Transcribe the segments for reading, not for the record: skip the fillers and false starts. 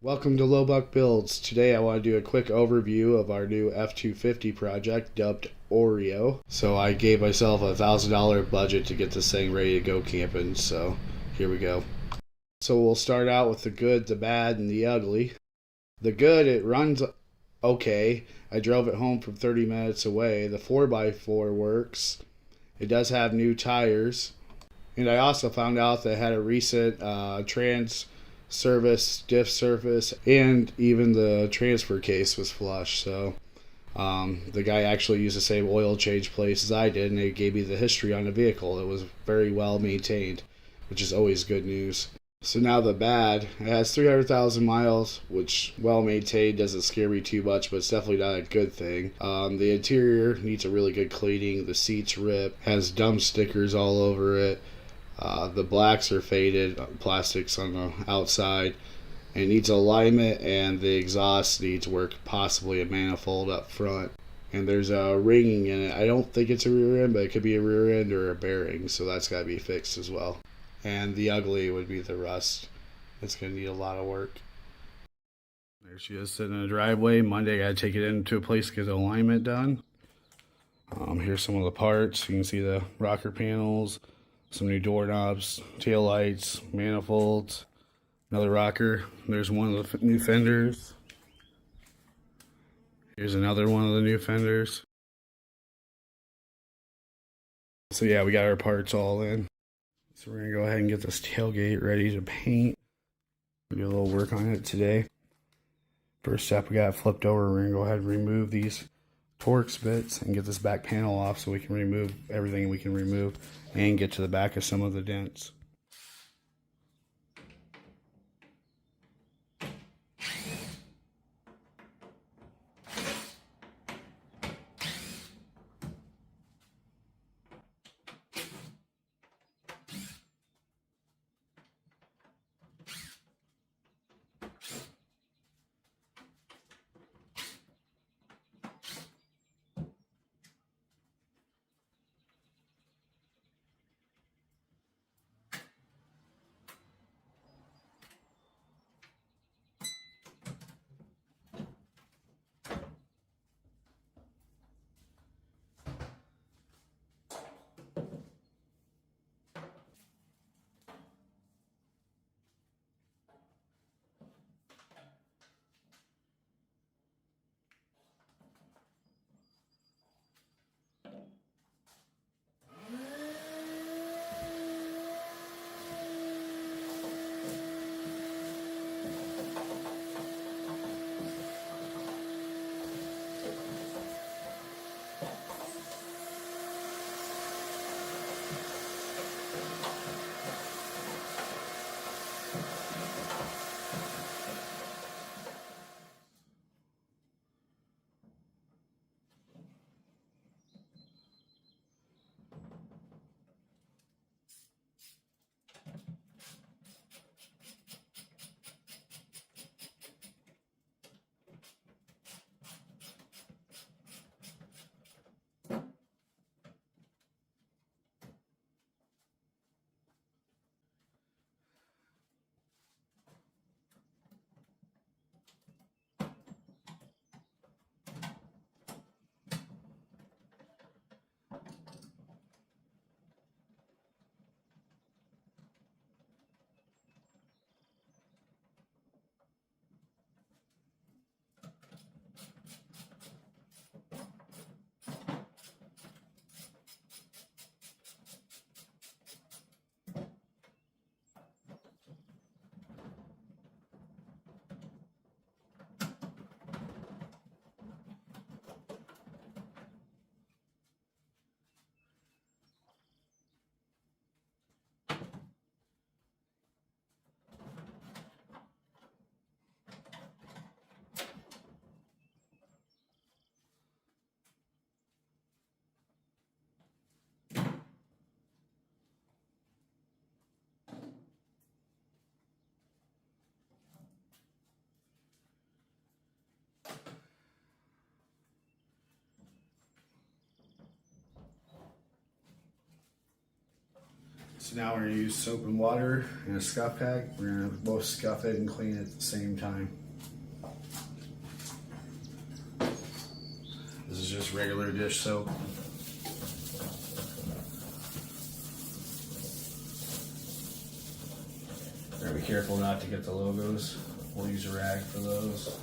Welcome to Low Buck Builds. Today I want to do a quick overview of our new F250 project dubbed Oreo. So I gave myself a $1,000 budget to get this thing ready to go camping, so here we go. So we'll start out with the good, the bad, and the ugly. The good, it runs okay. I drove it home from 30 minutes away. The 4x4 works. It does have new tires. And I also found out that it had a recent trans service, diff surface, and even the transfer case was flush. So the guy actually used the same oil change place as I did, and they gave me the history on the vehicle. It was very well maintained, which is always good news. So now the bad, it has 300,000 miles, which well maintained doesn't scare me too much, but it's definitely not a good thing. The interior needs a really good cleaning. The seats rip, has dumb stickers all over it. The blacks are faded, plastics on the outside. It needs alignment, and the exhaust needs work, possibly a manifold up front. And there's a ringing in it. I don't think it's a rear end, but it could be a rear end or a bearing, so that's got to be fixed as well. And the ugly would be the rust. It's going to need a lot of work. There she is sitting in the driveway. Monday I got to take it into a place to get the alignment done. Here's some of the parts. You can see the rocker panels, some new doorknobs, tail lights, manifolds, another rocker. There's one of the new fenders. Here's another one of the new fenders. So yeah, we got our parts all in. So we're gonna go ahead and get this tailgate ready to paint. We'll do a little work on it today. First step, we got it flipped over. We're gonna go ahead and remove these Torx bits and get this back panel off so we can remove everything we can remove and get to the back of some of the dents. So now we're going to use soap and water and a scuff pack. We're going to both scuff it and clean it at the same time. This is just regular dish soap. Gotta be careful not to get the logos. We'll use a rag for those.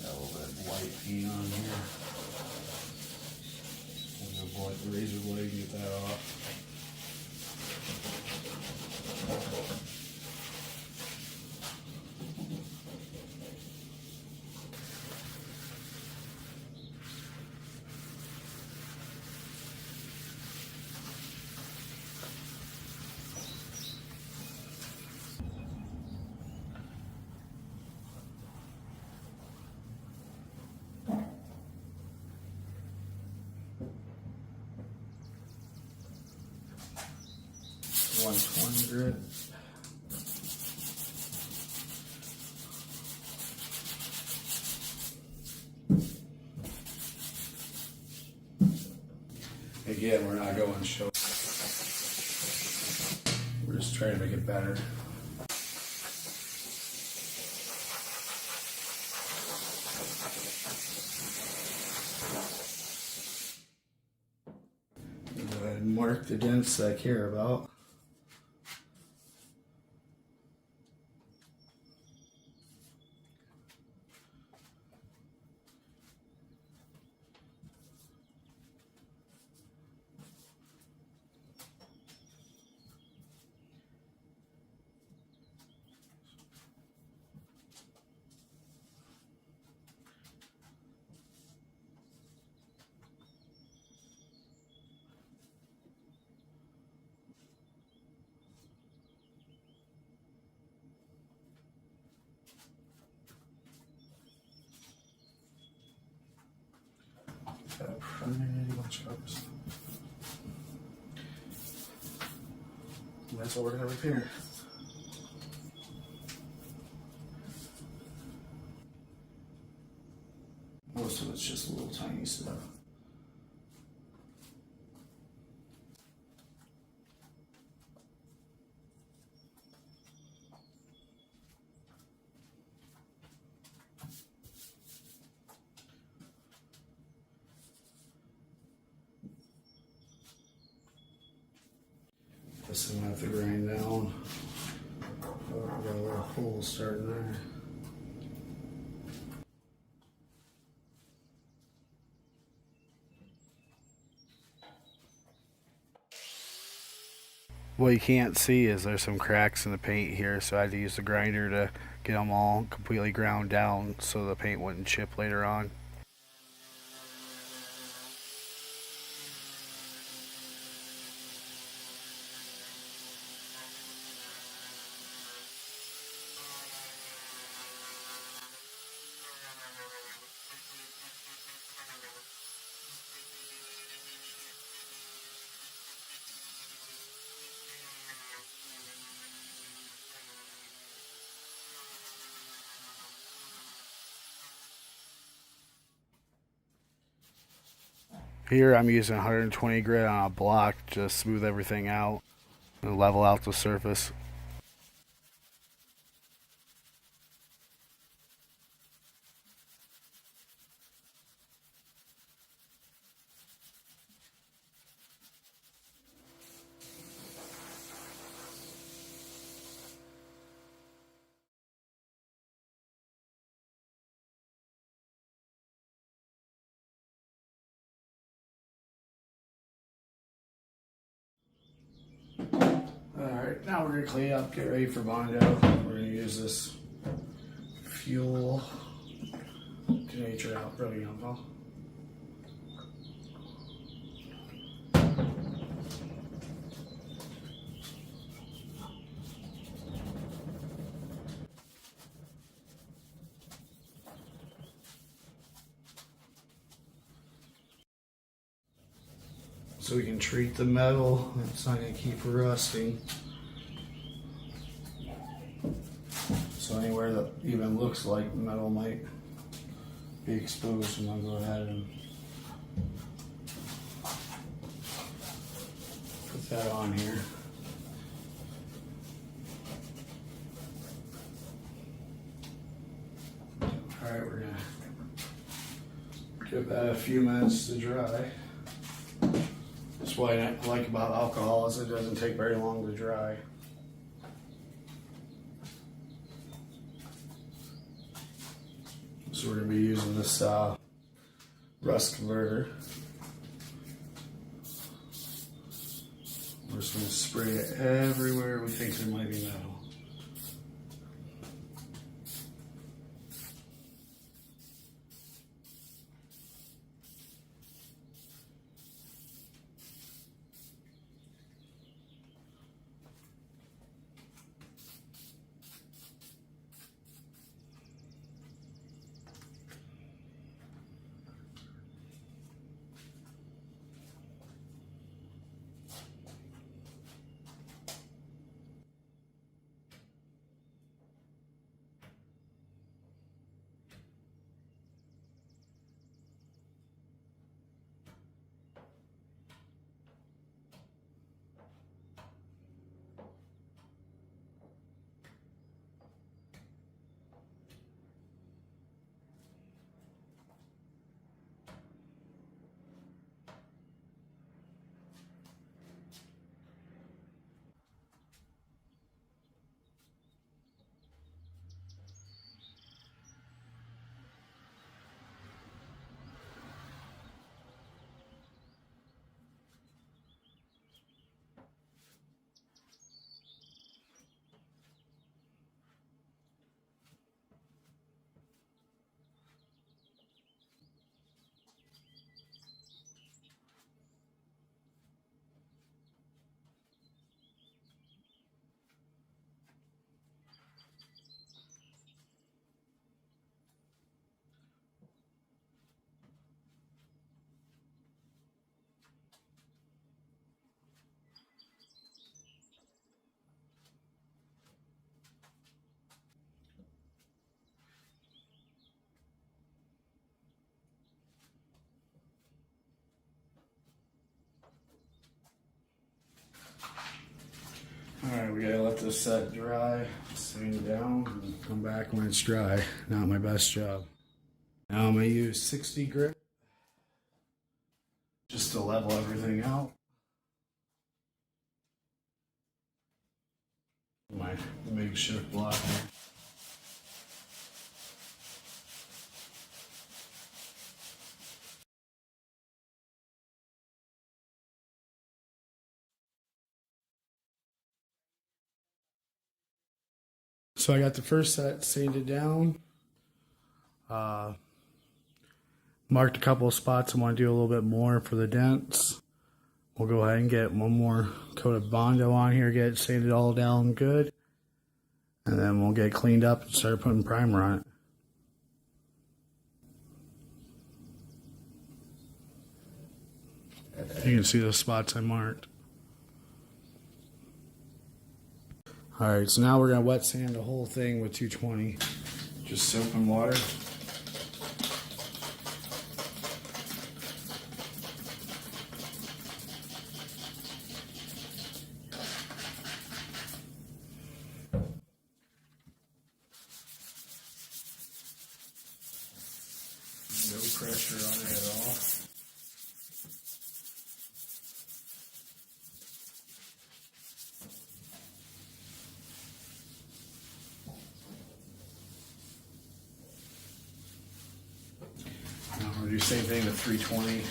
Got a little bit of white paint on here. I'm gonna blade the razor blade and get that off. .120 grit. Again, we're not going show. We're just trying to make it better. Go ahead and mark the dents that I care about. That's what we're going to repair. Most of it's just a little tiny stuff. This I'm going to have to grind down. Oh, I've got a little hole starting there. What you can't see is there's some cracks in the paint here, so I had to use the grinder to get them all completely ground down so the paint wouldn't chip later on. Here I'm using 120 grit on a block to smooth everything out and level out the surface. Alright, now we're going to clean up, get ready for Bondo. We're going to use this fuel denature out, really young, huh? So we can treat the metal, it's not going to keep rusting. where it even looks like metal might be exposed, and I'll go ahead and put that on here. Alright, we're gonna give that a few minutes to dry. That's what I like about alcohol, is it doesn't take very long to dry. So we're going to be using this rust converter. We're just going to spray it everywhere we think there might be metal. Alright, we gotta let this set dry, sand it down, and come back when it's dry. Not my best job. Now I'm gonna use 60 grit just to level everything out. My makeshift block here. So I got the first set sanded down. Marked a couple of spots I want to do a little bit more for the dents. We'll go ahead and get one more coat of Bondo on here, get it sanded all down good. And then we'll get it cleaned up and start putting primer on it. You can see the spots I marked. Alright, so now we're going to wet sand the whole thing with 220. Just soap and water. No pressure on it at all. Now we'll do the same thing with 320.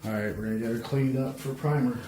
Alright, we're going to get her cleaned up for primer.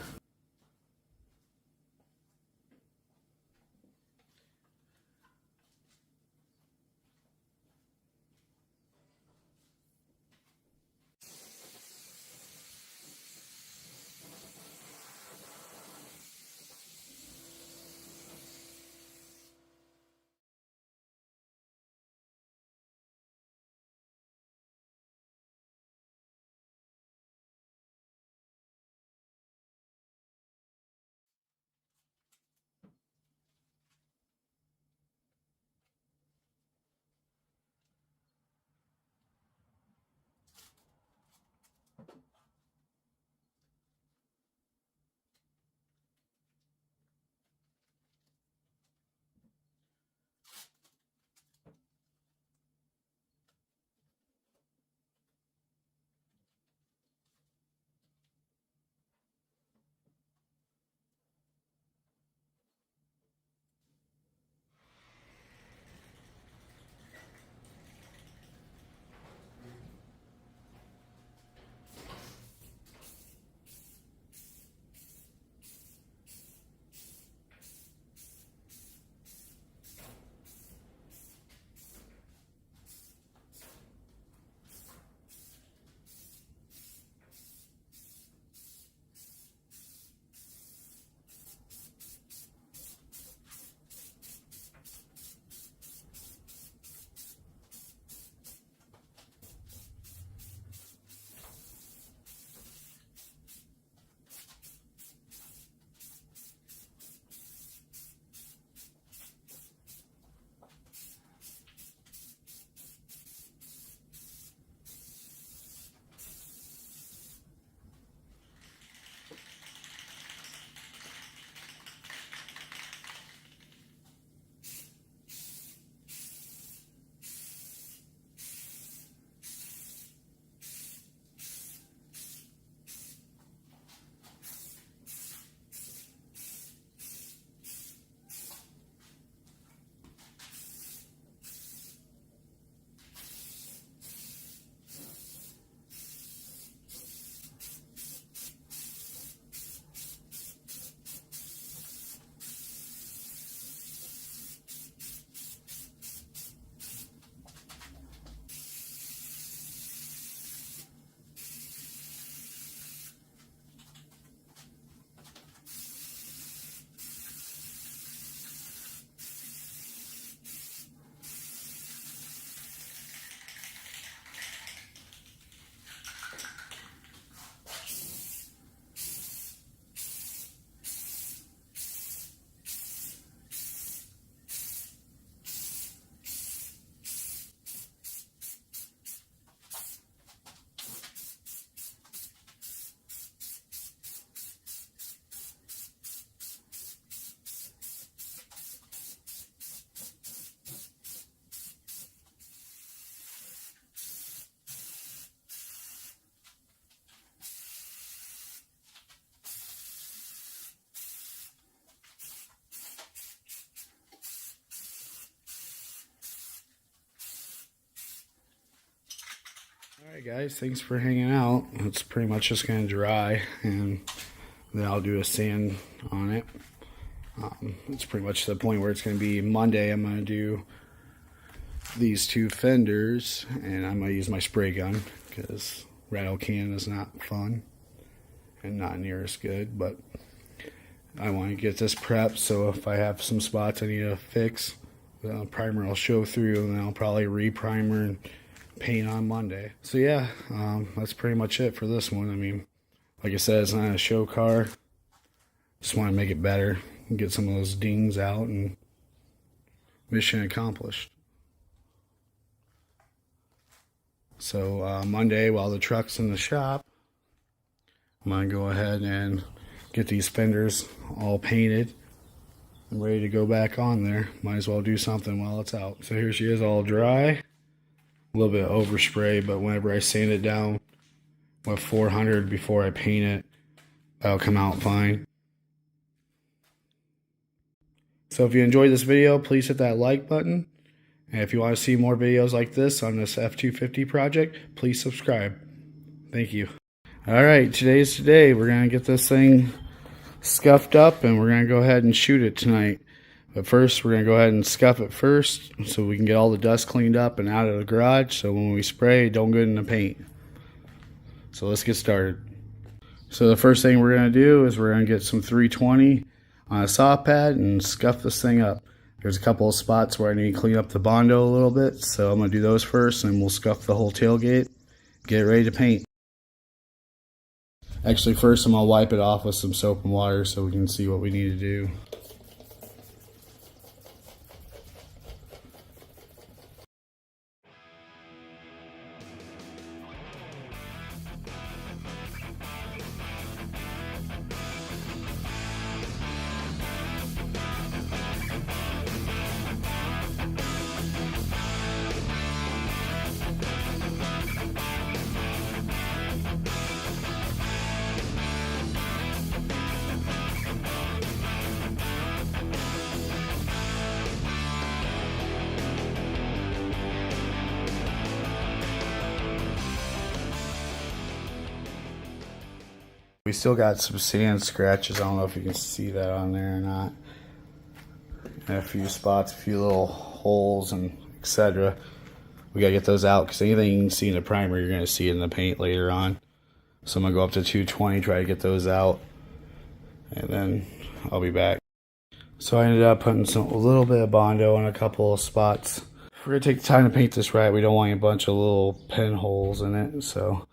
Alright guys, thanks for hanging out. It's pretty much just going to dry and then I'll do a sand on it. It's pretty much to the point where it's going to be Monday. I'm going to do these two fenders and I'm going to use my spray gun because rattle can is not fun and not near as good, but I want to get this prepped so if I have some spots I need to fix, the primer will show through and then I'll probably re-primer and paint on Monday. So yeah, that's pretty much it for this one. I mean, like I said, it's not a show car. Just want to make it better and get some of those dings out and mission accomplished. So Monday, while the truck's in the shop, I'm going to go ahead and get these fenders all painted and ready to go back on there. Might as well do something while it's out. So here she is, all dry. A little bit of overspray, but whenever I sand it down with 400 before I paint it, that'll come out fine. So if you enjoyed this video, please hit that like button. And if you want to see more videos like this on this F250 project, please subscribe. Thank you. Alright, today's today. We're going to get this thing scuffed up and we're going to go ahead and shoot it tonight. But first, we're going to go ahead and scuff it first so we can get all the dust cleaned up and out of the garage so when we spray, it don't get in the paint. So let's get started. So the first thing we're going to do is we're going to get some 320 on a saw pad and scuff this thing up. There's a couple of spots where I need to clean up the Bondo a little bit, so I'm going to do those first and we'll scuff the whole tailgate, get ready to paint. Actually, first I'm going to wipe it off with some soap and water so we can see what we need to do. We still got some sand scratches. I don't know if you can see that on there or not. And a few spots, a few little holes and etc. We gotta get those out because anything you can see in the primer, you're gonna see in the paint later on. So I'm gonna go up to 220, try to get those out, and then I'll be back. So I ended up putting a little bit of Bondo on a couple of spots. We're gonna take the time to paint this right. We don't want a bunch of little pinholes in it, so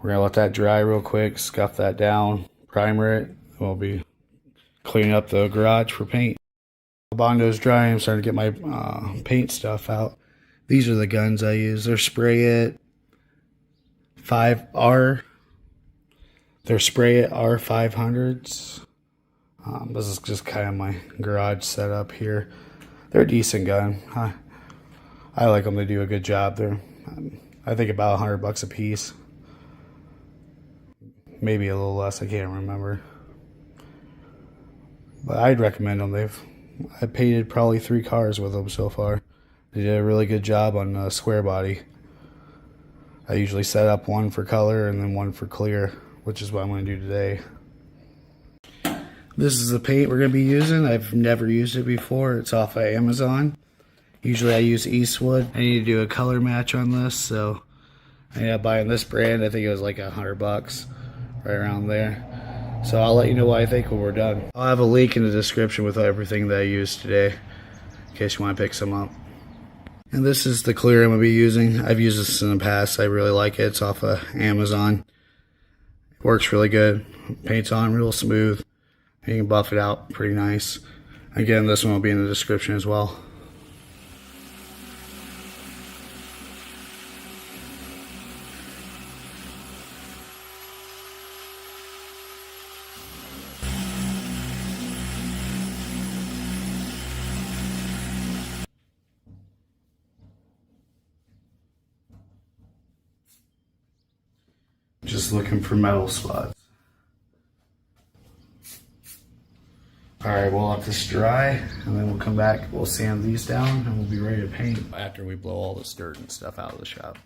we're going to let that dry real quick, scuff that down, primer it. We'll be cleaning up the garage for paint. The Bondo's dry. I'm starting to get my paint stuff out. These are the guns I use. They're Spray It 5R. They're Spray It R500s. This is just kind of my garage setup here. They're a decent gun. I like them. They do a good job. They're, I think, about $100 a piece. Maybe a little less, I can't remember. But I'd recommend them. I painted probably 3 cars with them so far. They did a really good job on the square body. I usually set up one for color and then one for clear, which is what I'm going to do today. This is the paint we're going to be using. I've never used it before. It's off of Amazon. Usually I use Eastwood. I need to do a color match on this, so I ended up buying this brand. I think it was like $100. Right around there. So I'll let you know what I think when we're done. I'll have a link in the description with everything that I used today in case you want to pick some up. And this is the clear I'm going to be using. I've used this in the past. I really like it. It's off of Amazon. It works really good. Paint's on real smooth. You can buff it out pretty nice. Again, this one will be in the description as well. Just looking for metal spots. Alright, we'll let this dry and then we'll come back, we'll sand these down and we'll be ready to paint after we blow all this dirt and stuff out of the shop.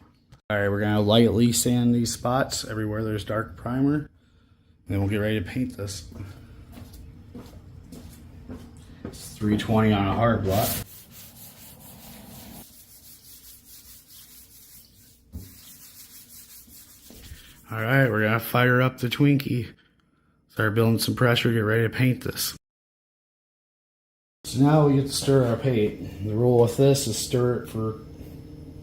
All right, we're gonna lightly sand these spots everywhere there's dark primer, and then we'll get ready to paint this. It's 320 on a hard block. All right, we're gonna fire up the Twinkie. Start building some pressure, get ready to paint this. So now we get to stir our paint. The rule with this is stir it for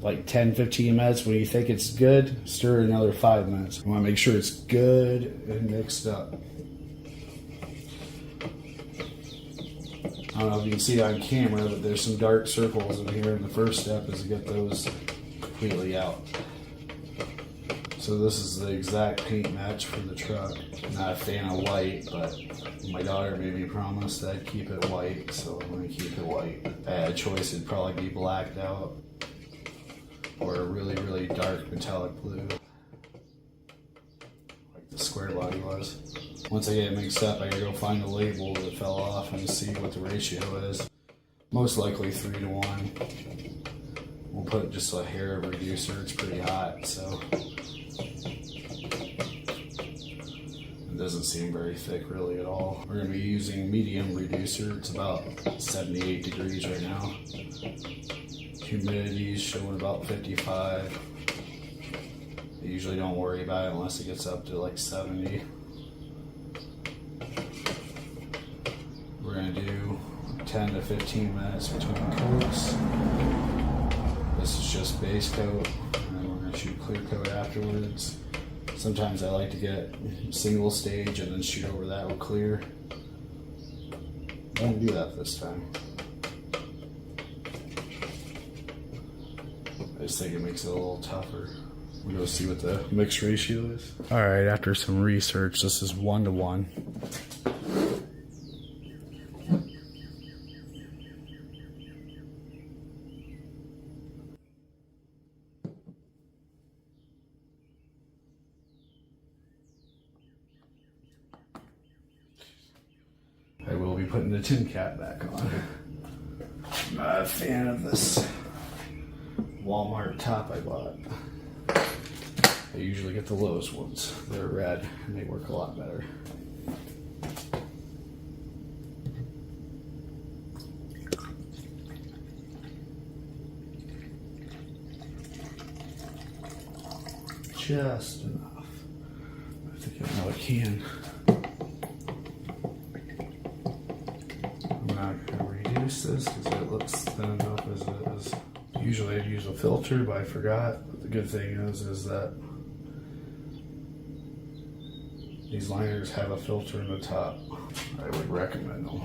like 10-15 minutes. When you think it's good, stir it another 5 minutes. You want to make sure it's good and mixed up. I don't know if you can see it on camera, but there's some dark circles in here, and the first step is to get those completely out. So this is the exact paint match for the truck. I'm not a fan of white, but my daughter made me promise that I'd keep it white, so I'm going to keep it white. If I had a choice, it'd probably be blacked out or a really, really dark metallic blue, like the square body was. Once I get it mixed up, I gotta go find the label that fell off and see what the ratio is. Most likely 3 to 1. We'll put just a hair of reducer. It's pretty hot, so it doesn't seem very thick really at all. We're gonna be using medium reducer. It's about 78 degrees right now. Humidity is showing about 55. I usually don't worry about it unless it gets up to like 70. We're gonna do 10 to 15 minutes between coats. This is just base coat, and then we're gonna shoot clear coat afterwards. Sometimes I like to get single stage and then shoot over that with clear. I won't do that this time. I just think it makes it a little tougher. We'll go see what the mix ratio is. All right, after some research, this is 1 to 1. I will be putting the tin cap back on. I'm not a fan of this Walmart top I bought. I usually get the Lowe's ones. They're red and they work a lot better. Just enough. I think I know I can. I'm not going to reduce this because it looks thin enough as it is. Usually I'd use a filter, but I forgot. But the good thing is that these liners have a filter in the top. I would recommend them.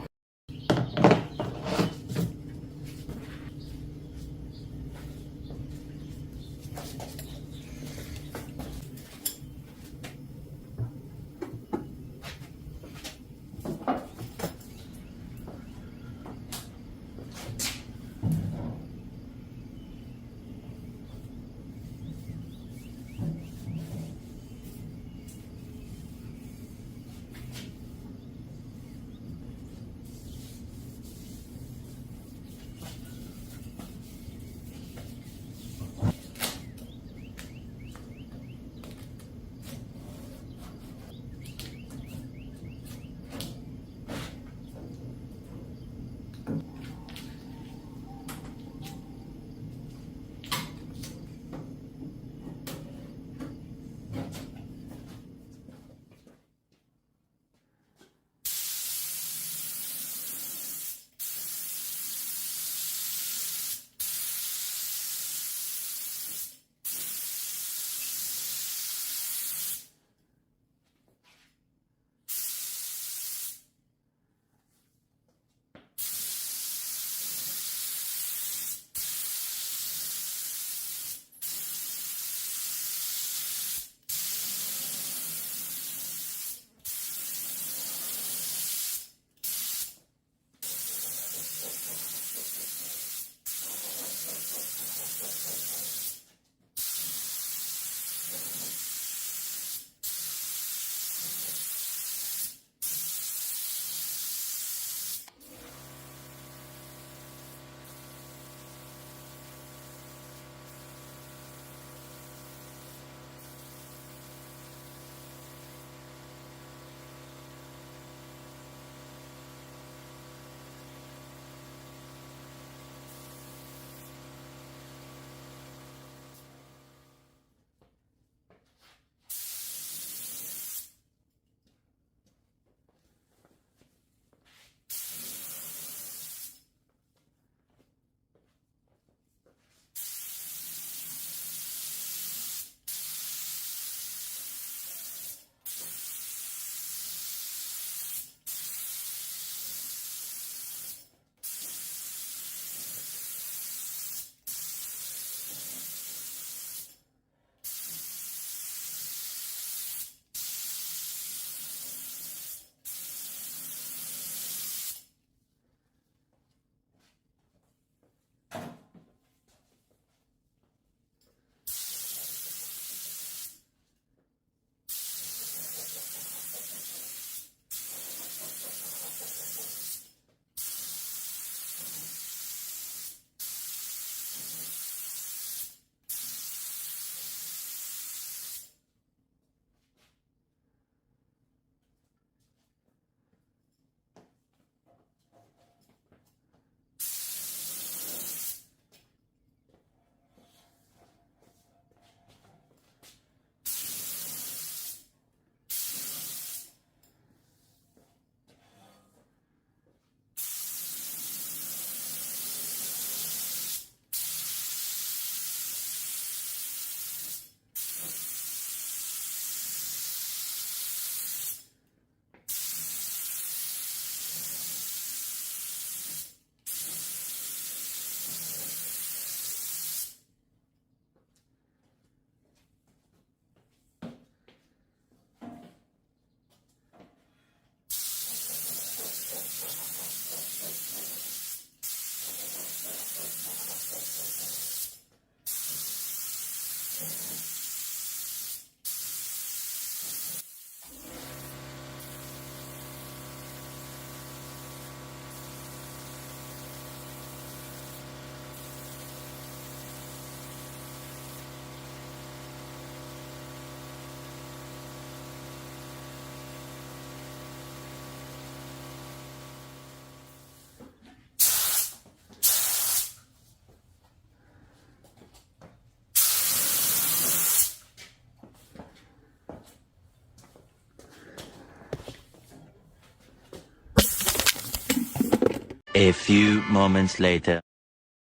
A few moments later.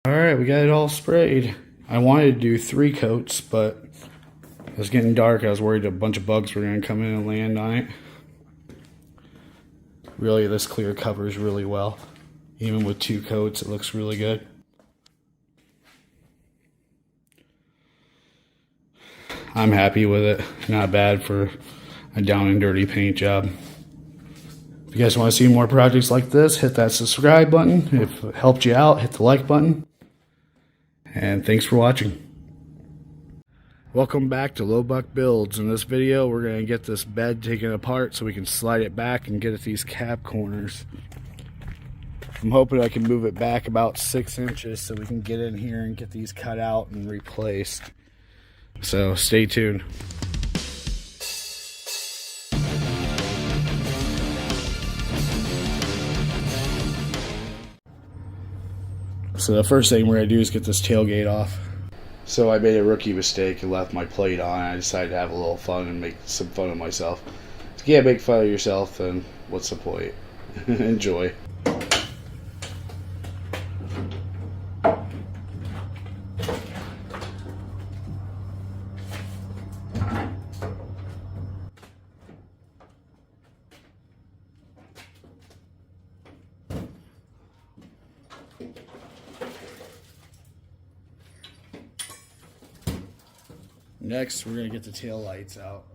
Alright, we got it all sprayed. I wanted to do 3 coats, but it was getting dark. I was worried a bunch of bugs were going to come in and land on it. Really, this clear covers really well. Even with 2 coats, it looks really good. I'm happy with it. Not bad for a down and dirty paint job. If you guys want to see more projects like this, hit that subscribe button. If it helped you out, hit the like button. And thanks for watching. Welcome back to Low Buck Builds. In this video, we're going to get this bed taken apart so we can slide it back and get at these cap corners. I'm hoping I can move it back about 6 inches so we can get in here and get these cut out and replaced. So stay tuned. So the first thing we're going to do is get this tailgate off. So I made a rookie mistake and left my plate on. I decided to have a little fun and make some fun of myself. If you can't make fun of yourself, then what's the point? Enjoy. Next, we're going to get the tail lights out.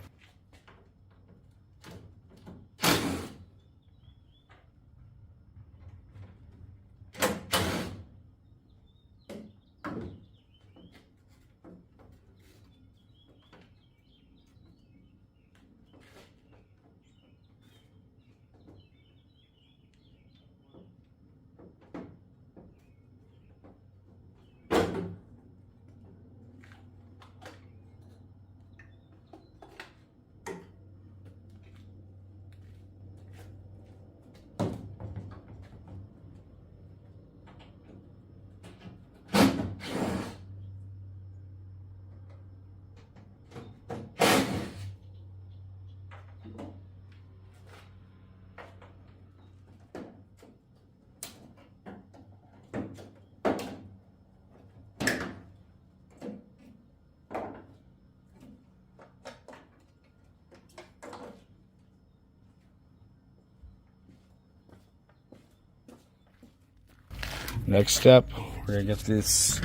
Next step, we're going to get this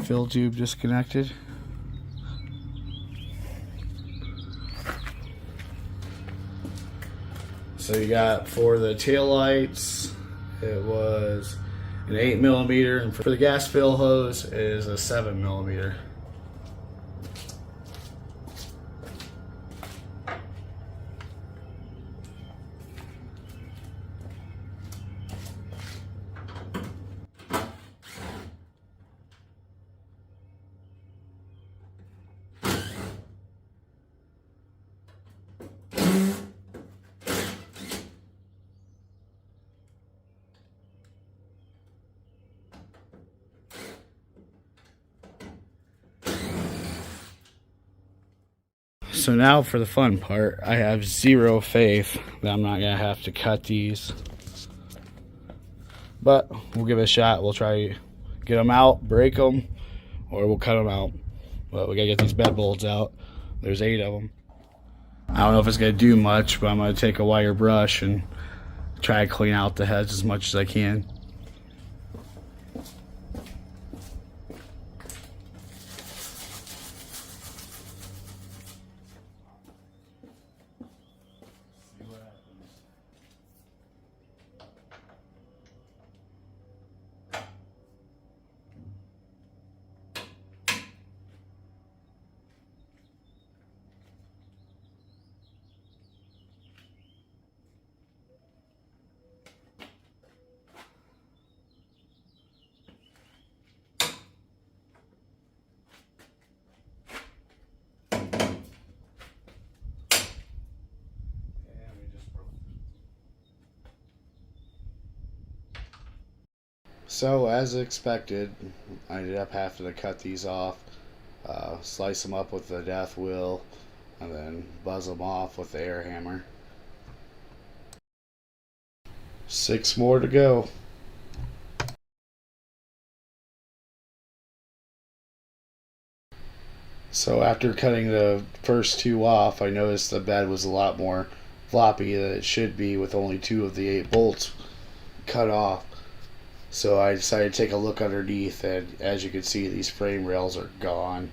fill tube disconnected. So you got, for the tail lights, it was an 8mm, and for the gas fill hose it is a 7mm. So now for the fun part, I have zero faith that I'm not going to have to cut these. But we'll give it a shot. We'll try get them out, break them, or we'll cut them out. But we got to get these bed bolts out. There's 8 of them. I don't know if it's going to do much, but I'm going to take a wire brush and try to clean out the heads as much as I can. So as expected, I ended up having to cut these off, slice them up with the death wheel, and then buzz them off with the air hammer. 6 more to go. So after cutting the first 2 off, I noticed the bed was a lot more floppy than it should be with only 2 of the 8 bolts cut off. So I decided to take a look underneath, and as you can see, these frame rails are gone.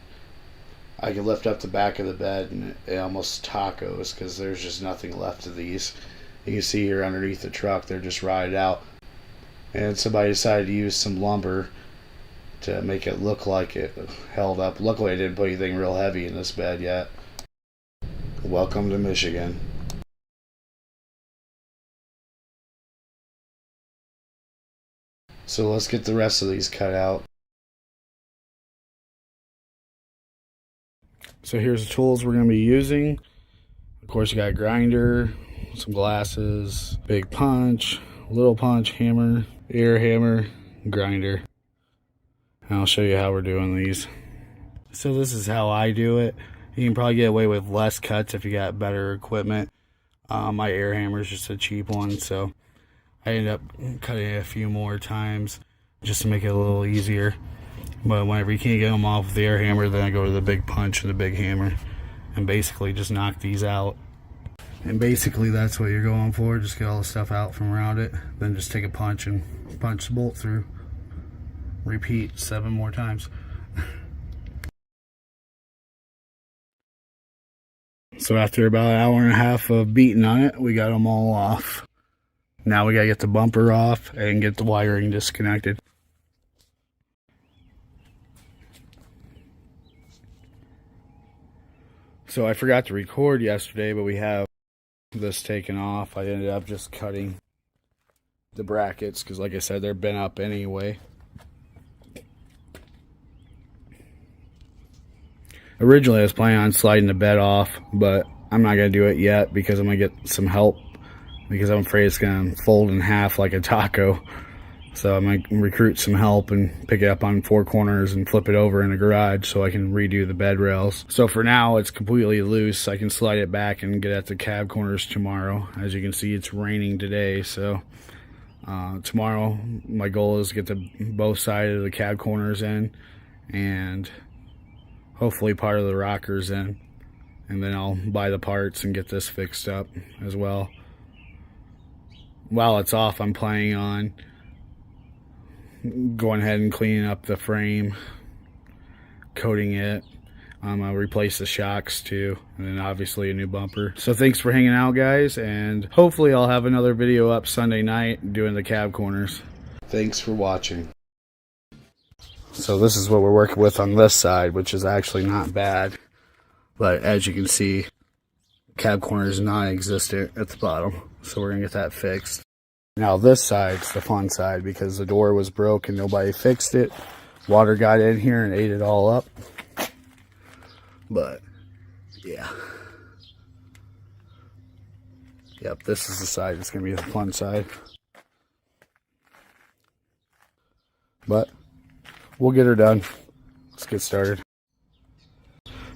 I can lift up the back of the bed and it almost tacos because there's just nothing left of these. You can see here underneath the truck, they're just rotted out. And somebody decided to use some lumber to make it look like it held up. Luckily I didn't put anything real heavy in this bed yet. Welcome to Michigan. So let's get the rest of these cut out. So here's the tools we're going to be using. Of course, you got a grinder, some glasses, big punch, little punch, hammer, air hammer, grinder. And I'll show you how we're doing these. So this is how I do it. You can probably get away with less cuts if you got better equipment. My air hammer is just a cheap one, so I end up cutting it a few more times just to make it a little easier. But whenever you can't get them off with the air hammer, then I go to the big punch and the big hammer and basically just knock these out. And basically that's what you're going for. Just get all the stuff out from around it, then just take a punch and punch the bolt through. Repeat 7 more times. So after about an hour and a half of beating on it, we got them all off. Now we gotta get the bumper off and get the wiring disconnected. So I forgot to record yesterday, but we have this taken off. I ended up just cutting the brackets because, like I said, they're bent up anyway. Originally I was planning on sliding the bed off, but I'm not going to do it yet because I'm going to get some help because I'm afraid it's going to fold in half like a taco. So I'm going to recruit some help and pick it up on 4 corners and flip it over in the garage so I can redo the bed rails. So for now it's completely loose. I can slide it back and get at the cab corners tomorrow. As you can see, it's raining today, so tomorrow my goal is to get both sides of the cab corners in and hopefully part of the rockers in, and then I'll buy the parts and get this fixed up as well. While it's off, I'm planning on going ahead and cleaning up the frame, coating it. I'll replace the shocks too, and then obviously a new bumper. So thanks for hanging out, guys, and hopefully I'll have another video up Sunday night doing the cab corners. Thanks for watching. So this is what we're working with on this side, which is actually not bad, but as you can see, cab corner is non-existent at the bottom, so we're gonna get that fixed. Now this side's the fun side because the door was broke and nobody fixed it. Water got in here and ate it all up. But yeah. Yep, this is the side that's going to be the fun side. But we'll get her done. Let's get started.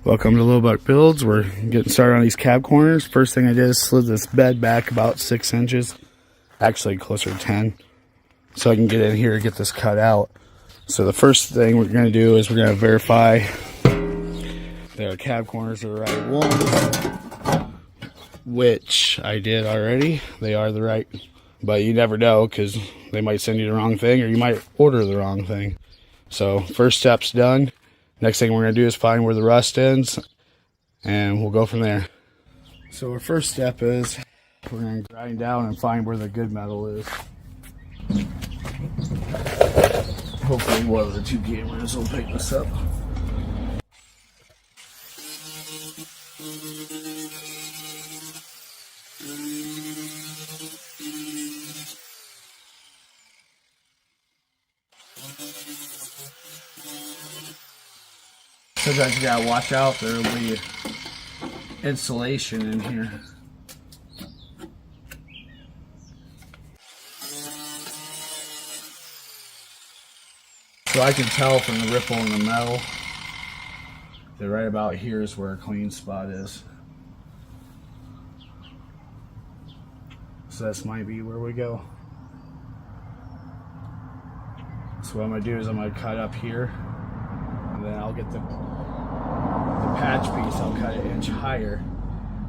Welcome to Little Buck Builds. We're getting started on these cab corners. First thing I did is slid this bed back about 6 inches. Actually closer to 10, so I can get in here and get this cut out. So the first thing we're going to do is we're going to verify that our cab corners are the right ones, which I did already. They are the right, but you never know because they might send you the wrong thing or you might order the wrong thing. So first step's done. Next thing we're going to do is find where the rust ends, and we'll go from there. So our first step is we're going to grind down and find where the good metal is. Hopefully one of the 2 cameras will pick this up. Sometimes you gotta watch out, there'll be insulation in here. So I can tell from the ripple in the metal that right about here is where a clean spot is. So this might be where we go. So what I'm going to do is I'm going to cut up here, and then I'll get the patch piece, I'll cut it an inch higher,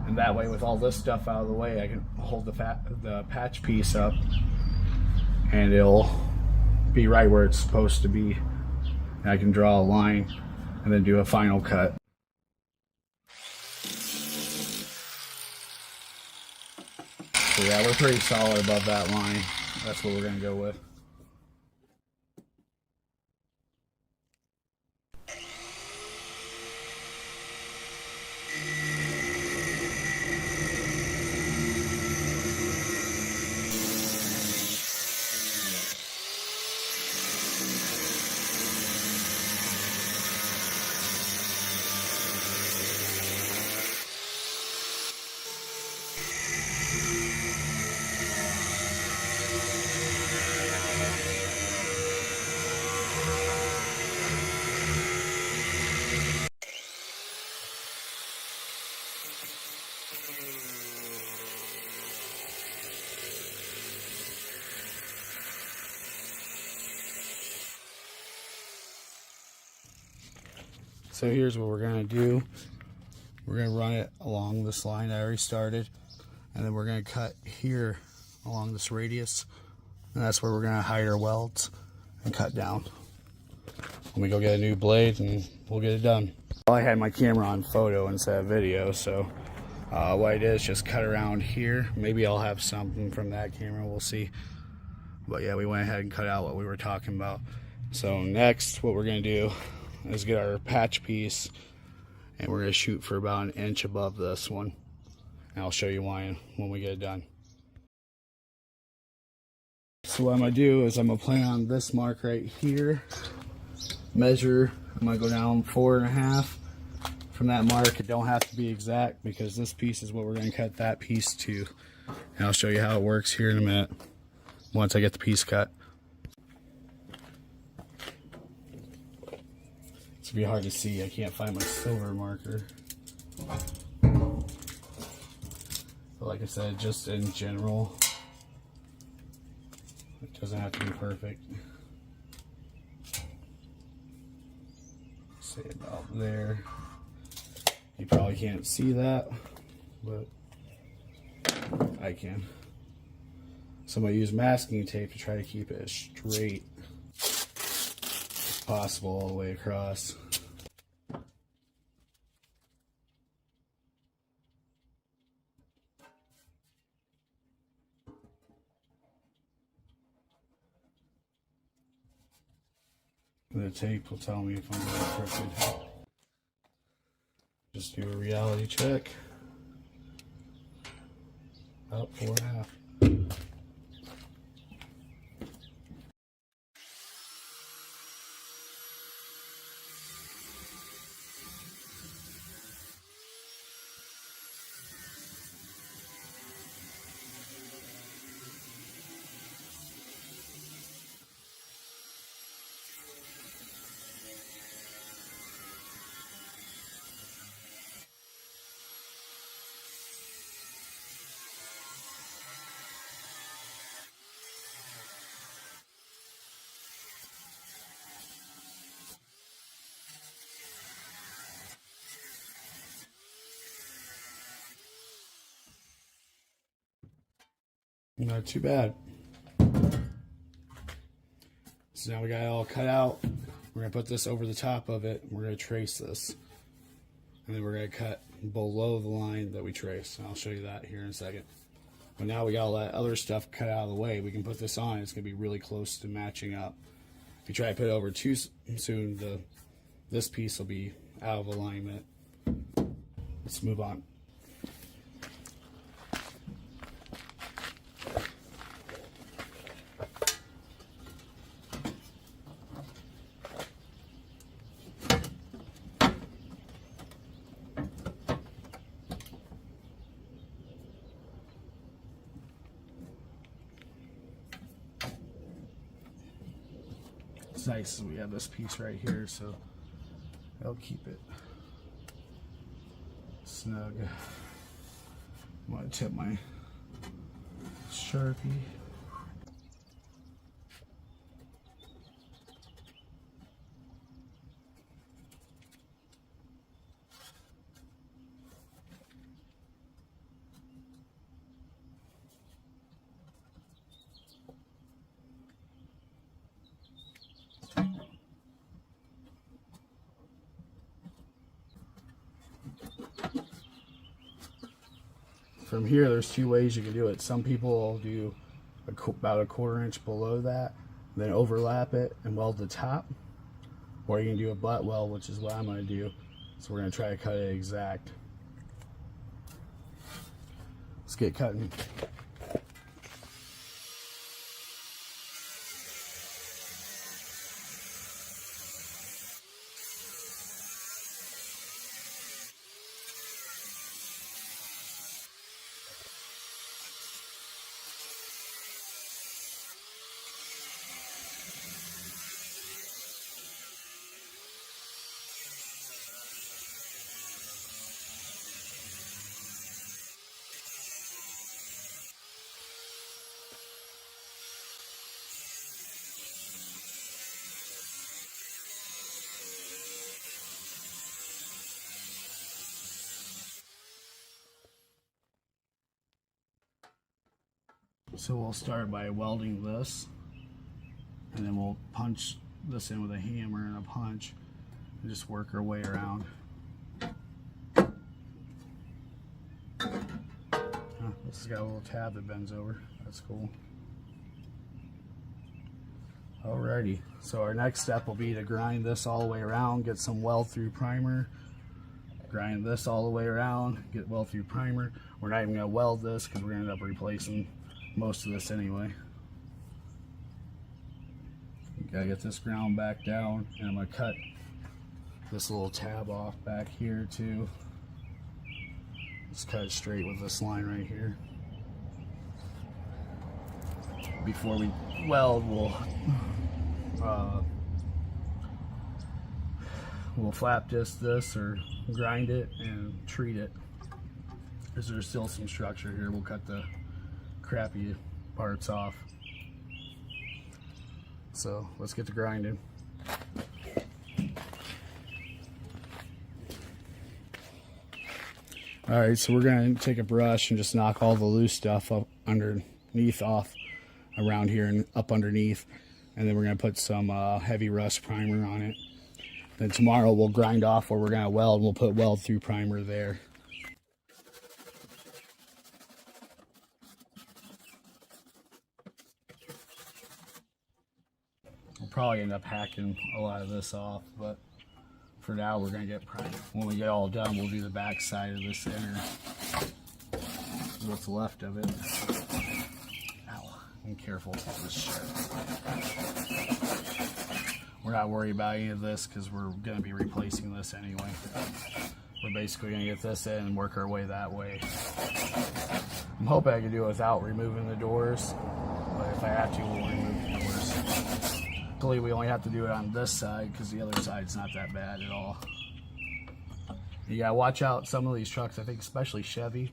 and that way with all this stuff out of the way I can hold the patch piece up and it'll be right where it's supposed to be, and I can draw a line and then do a final cut. So yeah, we're pretty solid above that line. That's what we're going to go with. So here's what we're going to do. We're going to run it along this line I already started, and then we're going to cut here along this radius, and that's where we're going to hide our welds and cut down. Let me go get a new blade and we'll get it done. Well, I had my camera on photo instead of video, so what I did is just cut around here. Maybe I'll have something from that camera, we'll see. But yeah, we went ahead and cut out what we were talking about. So next, what we're going to do is get our patch piece, and we're going to shoot for about an inch above this one, and I'll show you why when we get it done. So what I'm going to do is I'm going to plan on this mark right here, measure, I'm going to go down 4.5 from that mark. It don't have to be exact because this piece is what we're going to cut that piece to, and I'll show you how it works here in a minute once I get the piece cut. It's gonna be hard to see, I can't find my silver marker. But like I said, just in general, it doesn't have to be perfect. Say about there. You probably can't see that, but I can. So I'm gonna use masking tape to try to keep it as straight as possible all the way across. The tape will tell me if I'm going crooked. Just do a reality check. About 4.5. Not too bad. So now we got it all cut out. We're going to put this over the top of it. We're going to trace this. And then we're going to cut below the line that we traced. And I'll show you that here in a second. But now we got all that other stuff cut out of the way. We can put this on. It's going to be really close to matching up. If you try to put it over too soon, this piece will be out of alignment. Let's move on. It's nice we have this piece right here, so I'll keep it snug. I'm going to tip my Sharpie. from here, there's two ways you can do it. Some people will do about a 1/4 inch below that, then overlap it and weld the top. Or you can do a butt weld, which is what I'm going to do. So we're going to try to cut it exact. Let's get cutting. So we'll start by welding this, and then we'll punch this in with a hammer and a punch, and just work our way around. This has got a little tab that bends over. That's cool. Alrighty, so our next step will be to grind this all the way around, get some weld through primer, grind this all the way around, get weld through primer. We're not even going to weld this because we're going to end up replacing most of this anyway. Gotta get this ground back down, and I'm going to cut this little tab off back here too. Just cut it straight with this line right here. Before we weld, we'll flap disc this or grind it and treat it, because there's still some structure here. We'll cut the crappy parts off. So let's get to grinding. Alright, so we're going to take a brush and just knock all the loose stuff up underneath off around here and up underneath, and then we're going to put some heavy rust primer on it. Then tomorrow we'll grind off where we're going to weld, and we'll put weld through primer there. We'll probably end up hacking a lot of this off, but for now we're going to get primer. When we get all done, we'll do the back side of this inner, what's left of it. Ow, I'm careful with this shirt. We're not worried about any of this because we're going to be replacing this anyway. We're basically going to get this in and work our way that way. I'm hoping I can do it without removing the doors, but if I have to, we'll remove the doors. Luckily, we only have to do it on this side because the other side's not that bad at all. You gotta watch out. Some of these trucks, I think especially Chevy,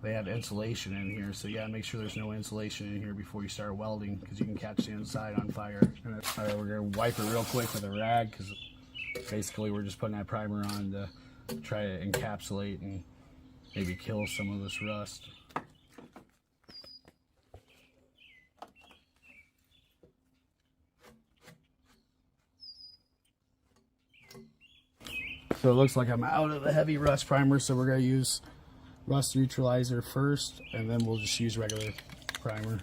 they have insulation in here, so you gotta make sure there's no insulation in here before you start welding, because you can catch the inside on fire. Alright, we're gonna wipe it real quick with a rag, because basically we're just putting that primer on to try to encapsulate and maybe kill some of this rust. So it looks like I'm out of the heavy rust primer, so we're going to use rust neutralizer first, and then we'll just use regular primer.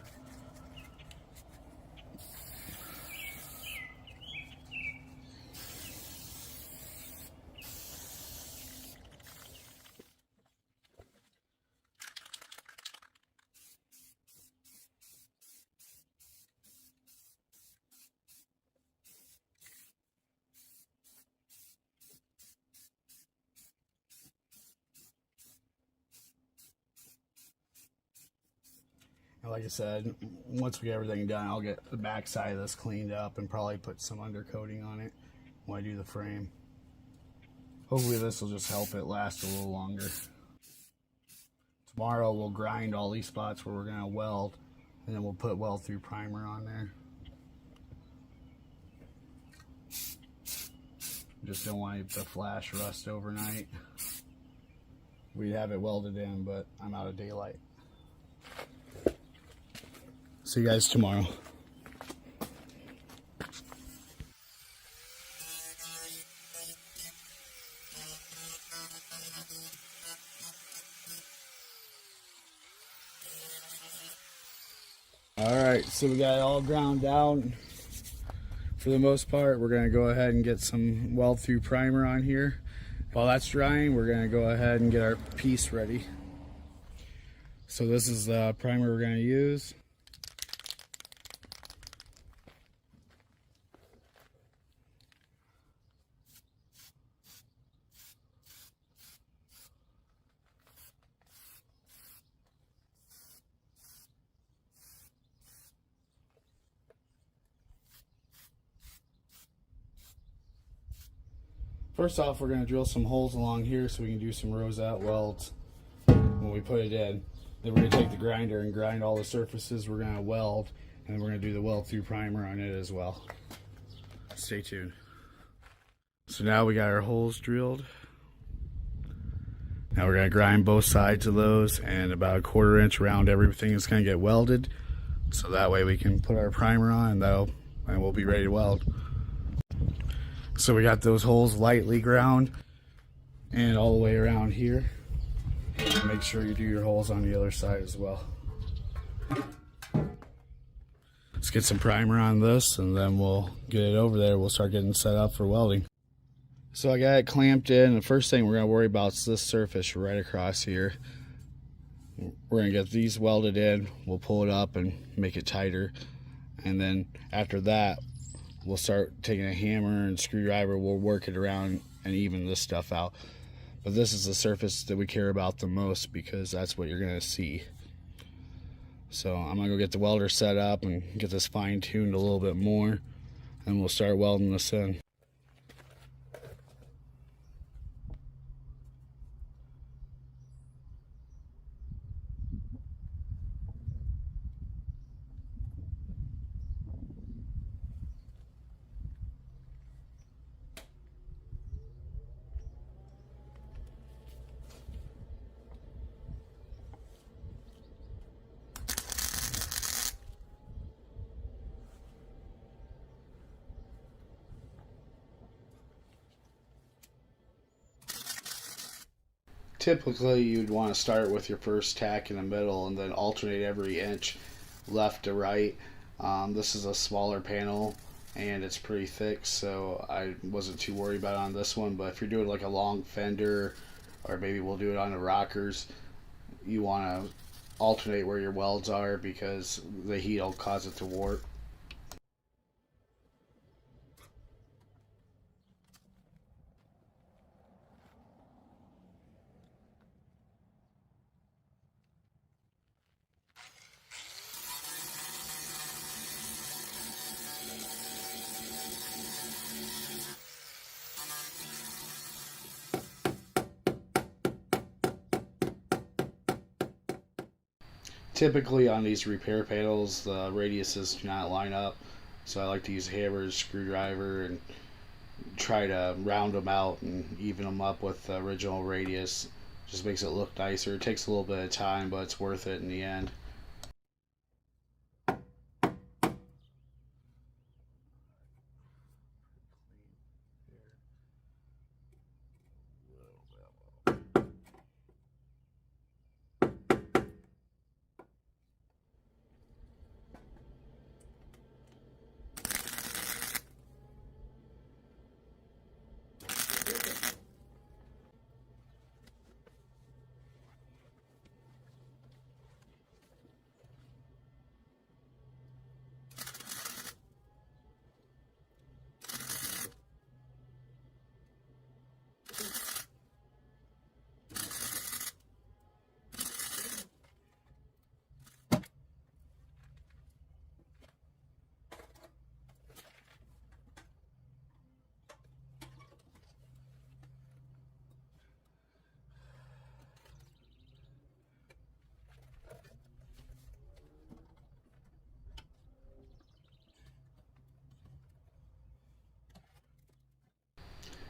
Like I said, once we get everything done, I'll get the back side of this cleaned up and probably put some undercoating on it when I do the frame. Hopefully this will just help it last a little longer. Tomorrow we'll grind all these spots where we're going to weld, and then we'll put weld through primer on there. Just don't want it to flash rust overnight. We'd have it welded in, but I'm out of daylight. See you guys tomorrow. So we got it all ground down. For the most part, we're going to go ahead and get some weld through primer on here. While that's drying, we're going to go ahead and get our piece ready. So this is the primer we're going to use. First off, we're going to drill some holes along here so we can do some rosette welds when we put it in. Then we're going to take the grinder and grind all the surfaces we're going to weld, and then we're going to do the weld through primer on it as well. Stay tuned. So now we got our holes drilled. Now we're going to grind both sides of those, and about 1/4 inch around everything is going to get welded. So that way we can put our primer on, and we'll be ready to weld. So we got those holes lightly ground and all the way around here. Make sure you do your holes on the other side as well. Let's get some primer on this and then we'll get it over there. We'll start getting set up for welding. So I got it clamped in. The first thing we're going to worry about is this surface right across here. We're going to get these welded in. We'll pull it up and make it tighter. And then after that, we'll start taking a hammer and screwdriver. We'll work it around and even this stuff out. But this is the surface that we care about the most because that's what you're going to see. So I'm going to go get the welder set up and get this fine-tuned a little bit more, and we'll start welding this in. Typically, you'd want to start with your first tack in the middle and then alternate every inch left to right. This is a smaller panel and it's pretty thick, so I wasn't too worried about it on this one. But if you're doing like a long fender, or maybe we'll do it on the rockers, you want to alternate where your welds are because the heat will cause it to warp. Typically on these repair panels, the radiuses do not line up, so I like to use hammers, screwdriver, and try to round them out and even them up with the original radius. Just makes it look nicer. It takes a little bit of time, but it's worth it in the end.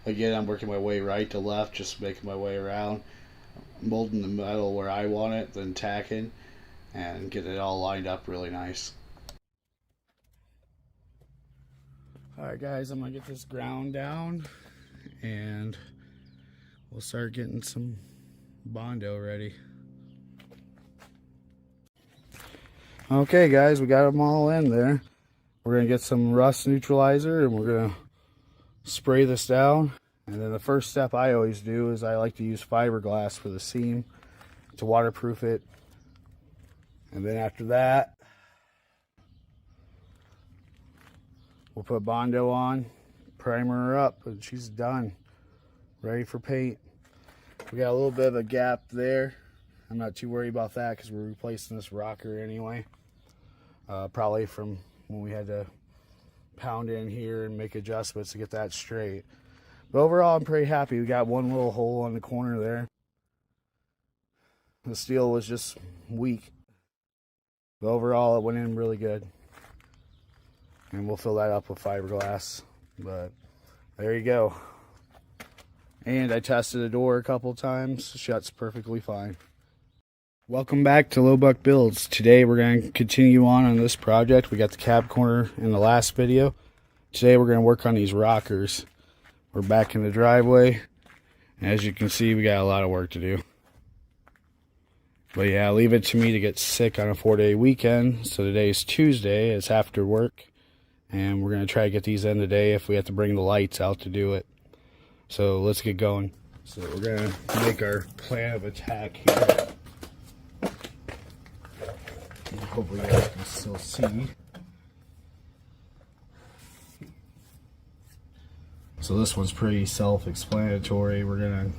Again, I'm working my way right to left, just making my way around, molding the metal where I want it, then tacking, and getting it all lined up really nice. Alright guys, I'm going to get this ground down, and we'll start getting some Bondo ready. Okay guys, we got them all in there. We're going to get some rust neutralizer and we're going to spray this down. And then the first step I always do is I like to use fiberglass for the seam to waterproof it. And then after that, we'll put Bondo on, primer her up, and she's done. Ready for paint. We got a little bit of a gap there. I'm not too worried about that because we're replacing this rocker anyway. Probably from when we had to pound in here and make adjustments to get that straight. But overall, I'm pretty happy. We got one little hole on the corner there. The steel was just weak. But overall, it went in really good. And we'll fill that up with fiberglass. But there you go. And I tested the door a couple times. Shuts perfectly fine. Welcome back to Low Buck Builds. Today we're going to continue on this project. We got the cab corner in the last video. Today we're going to work on these rockers. We're back in the driveway. As you can see, we got a lot of work to do. But yeah, leave it to me to get sick on a 4-day weekend. So today's Tuesday. It's after work. And we're going to try to get these in today if we have to bring the lights out to do it. So let's get going. So we're going to make our plan of attack here. Hopefully you guys can still see. So this one's pretty self-explanatory. We're gonna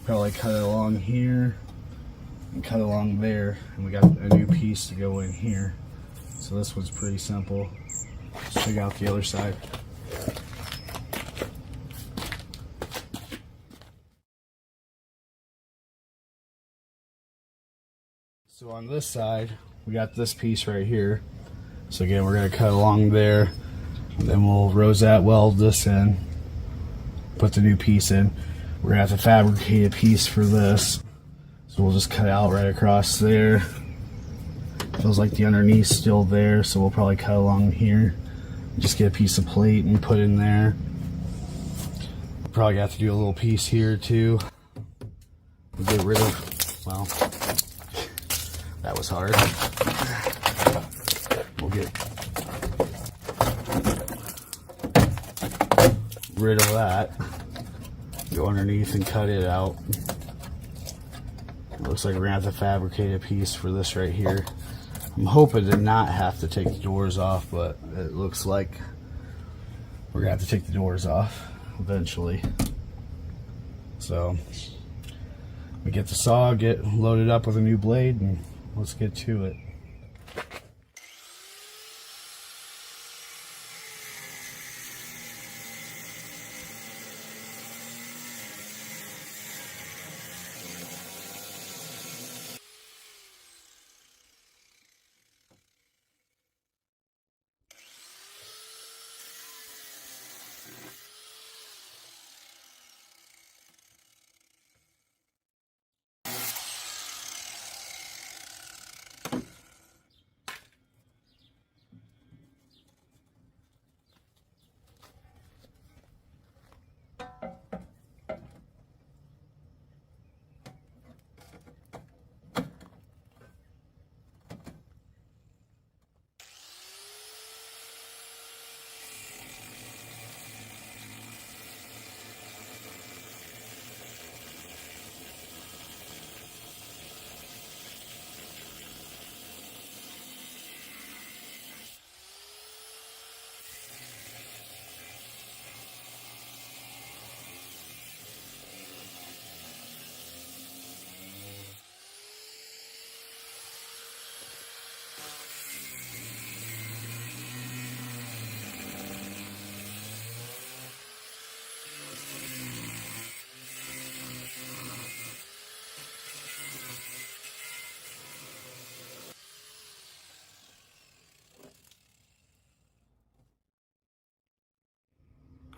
probably cut it along here and cut along there, and we got a new piece to go in here. So this one's pretty simple. Let's check out the other side. So on this side, we got this piece right here. So again, we're going to cut along there, and then we'll rosette weld this in, put the new piece in. We're going to have to fabricate a piece for this. So we'll just cut out right across there. Feels like the underneath's still there, so we'll probably cut along here. Just get a piece of plate and put in there. Probably got to do a little piece here too. We'll get rid of, well, that was hard. We'll get rid of that. Go underneath and cut it out. It looks like we're gonna have to fabricate a piece for this right here. I'm hoping to not have to take the doors off, but it looks like we're gonna have to take the doors off eventually. So we get the saw, get loaded up with a new blade, and let's get to it.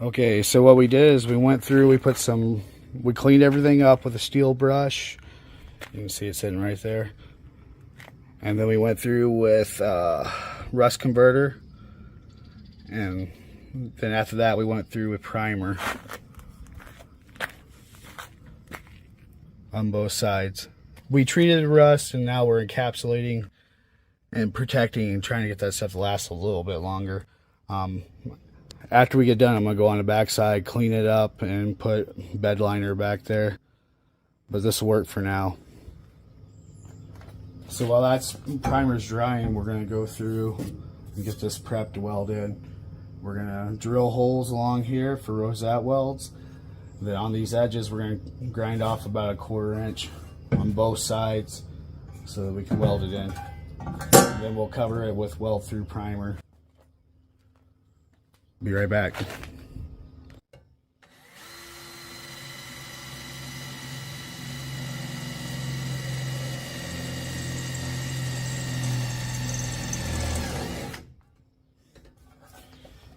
Okay, so what we did is we went through, we cleaned everything up with a steel brush. You can see it sitting right there. And then we went through with rust converter. And then after that we went through with primer on both sides. We treated rust and now we're encapsulating and protecting and trying to get that stuff to last a little bit longer. After we get done, I'm going to go on the backside, clean it up, and put bed liner back there. But this will work for now. So while that primer's drying, we're going to go through and get this prepped welded. We're going to drill holes along here for rosette welds. Then on these edges, we're going to grind off about 1/4 inch on both sides so that we can weld it in. And then we'll cover it with weld-through primer. Be right back.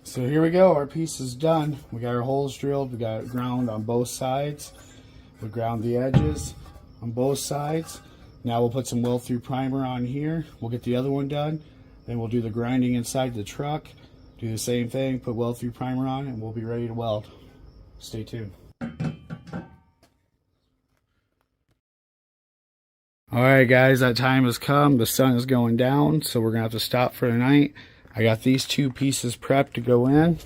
So here we go, our piece is done. We got our holes drilled, we got it ground on both sides. We ground the edges on both sides. Now we'll put some weld-through primer on here. We'll get the other one done. Then we'll do the grinding inside the truck. Do the same thing, put weld-through primer on, and we'll be ready to weld. Stay tuned. Alright guys, that time has come. The sun is going down, so we're going to have to stop for the night. I got these 2 pieces prepped to go in.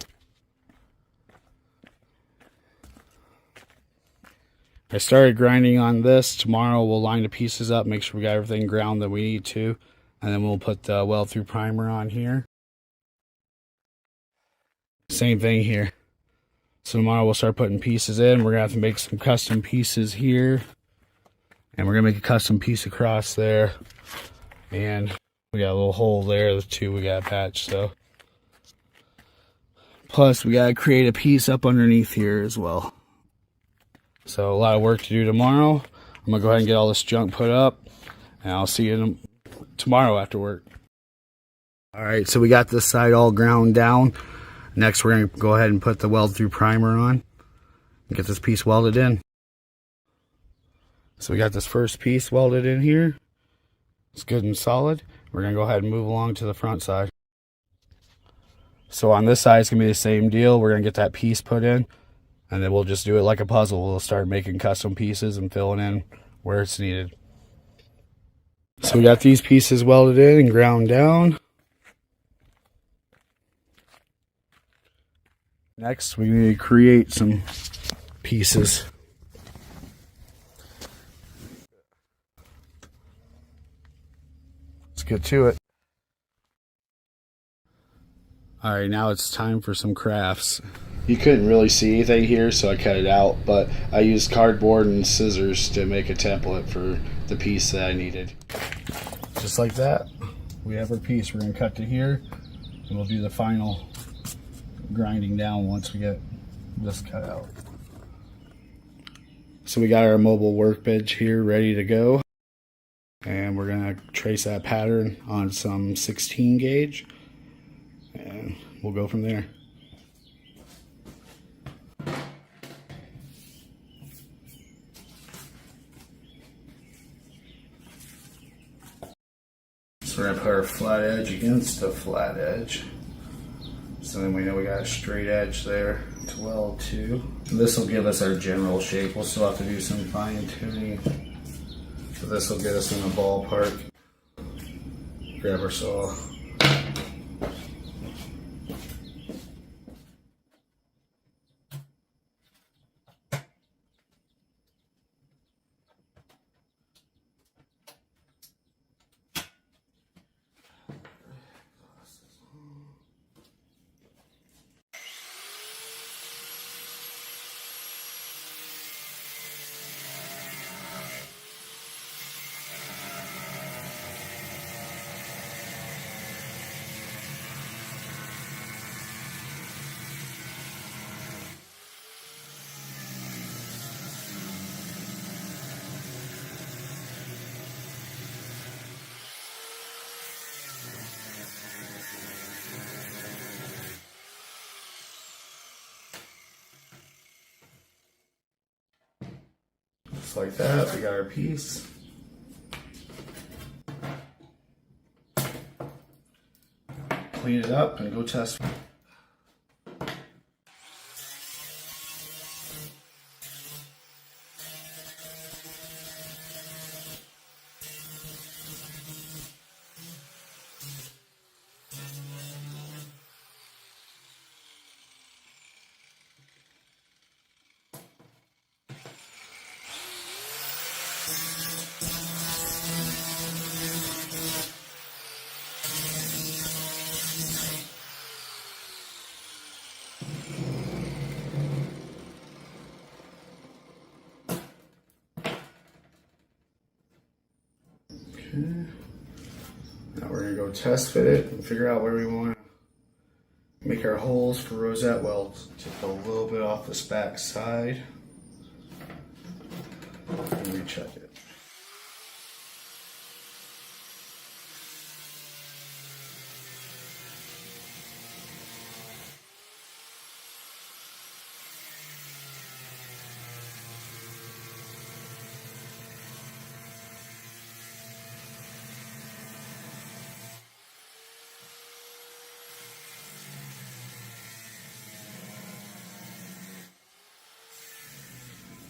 I started grinding on this. Tomorrow we'll line the pieces up, make sure we got everything ground that we need to, and then we'll put the weld-through primer on here. Same thing here. So tomorrow we'll start putting pieces in. We're going to have to make some custom pieces here, and we're going to make a custom piece across there, and we got a little hole there, the 2 we got patched, so. Plus, we got to create a piece up underneath here as well. So, a lot of work to do tomorrow. I'm going to go ahead and get all this junk put up, and I'll see you tomorrow after work. Alright, so we got this side all ground down. Next, we're going to go ahead and put the weld-through primer on and get this piece welded in. So, we got this first piece welded in here. It's good and solid. We're going to go ahead and move along to the front side. So on this side, it's going to be the same deal. We're going to get that piece put in, and then we'll just do it like a puzzle. We'll start making custom pieces and filling in where it's needed. So we got these pieces welded in and ground down. Next, we need to create some pieces. Let's get to it. Alright, now it's time for some crafts. You couldn't really see anything here, so I cut it out, but I used cardboard and scissors to make a template for the piece that I needed. Just like that, we have our piece. We're going to cut to here, and we'll do the final grinding down once we get this cut out. So we got our mobile workbench here ready to go. And we're going to trace that pattern on some 16 gauge. And we'll go from there. So we're going to put our flat edge against the flat edge. So then we know we got a straight edge there to weld to. This will give us our general shape. We'll still have to do some fine tuning. So this will get us in the ballpark. Grab our saw. Just like that, we got our piece. Clean it up and go test. Okay. Now we're going to go test fit it and figure out where we want to make our holes for rosette welds. Take a little bit off this back side and recheck it.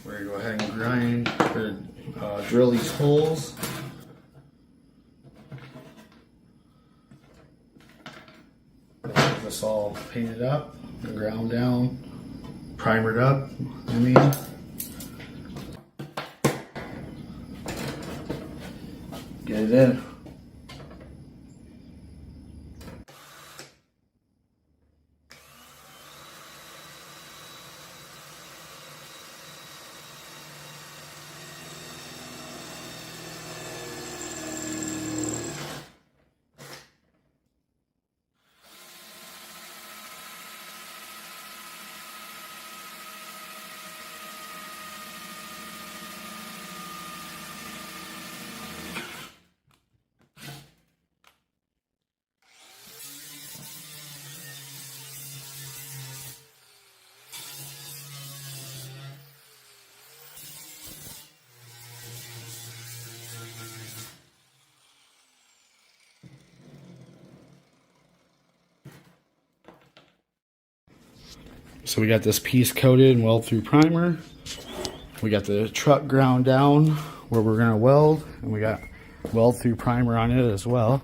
We're going to go ahead and grind or drill these holes. Get this all painted up and ground down, primered up, get it in. So we got this piece coated and weld through primer. We got the truck ground down where we're gonna weld, and we got weld through primer on it as well.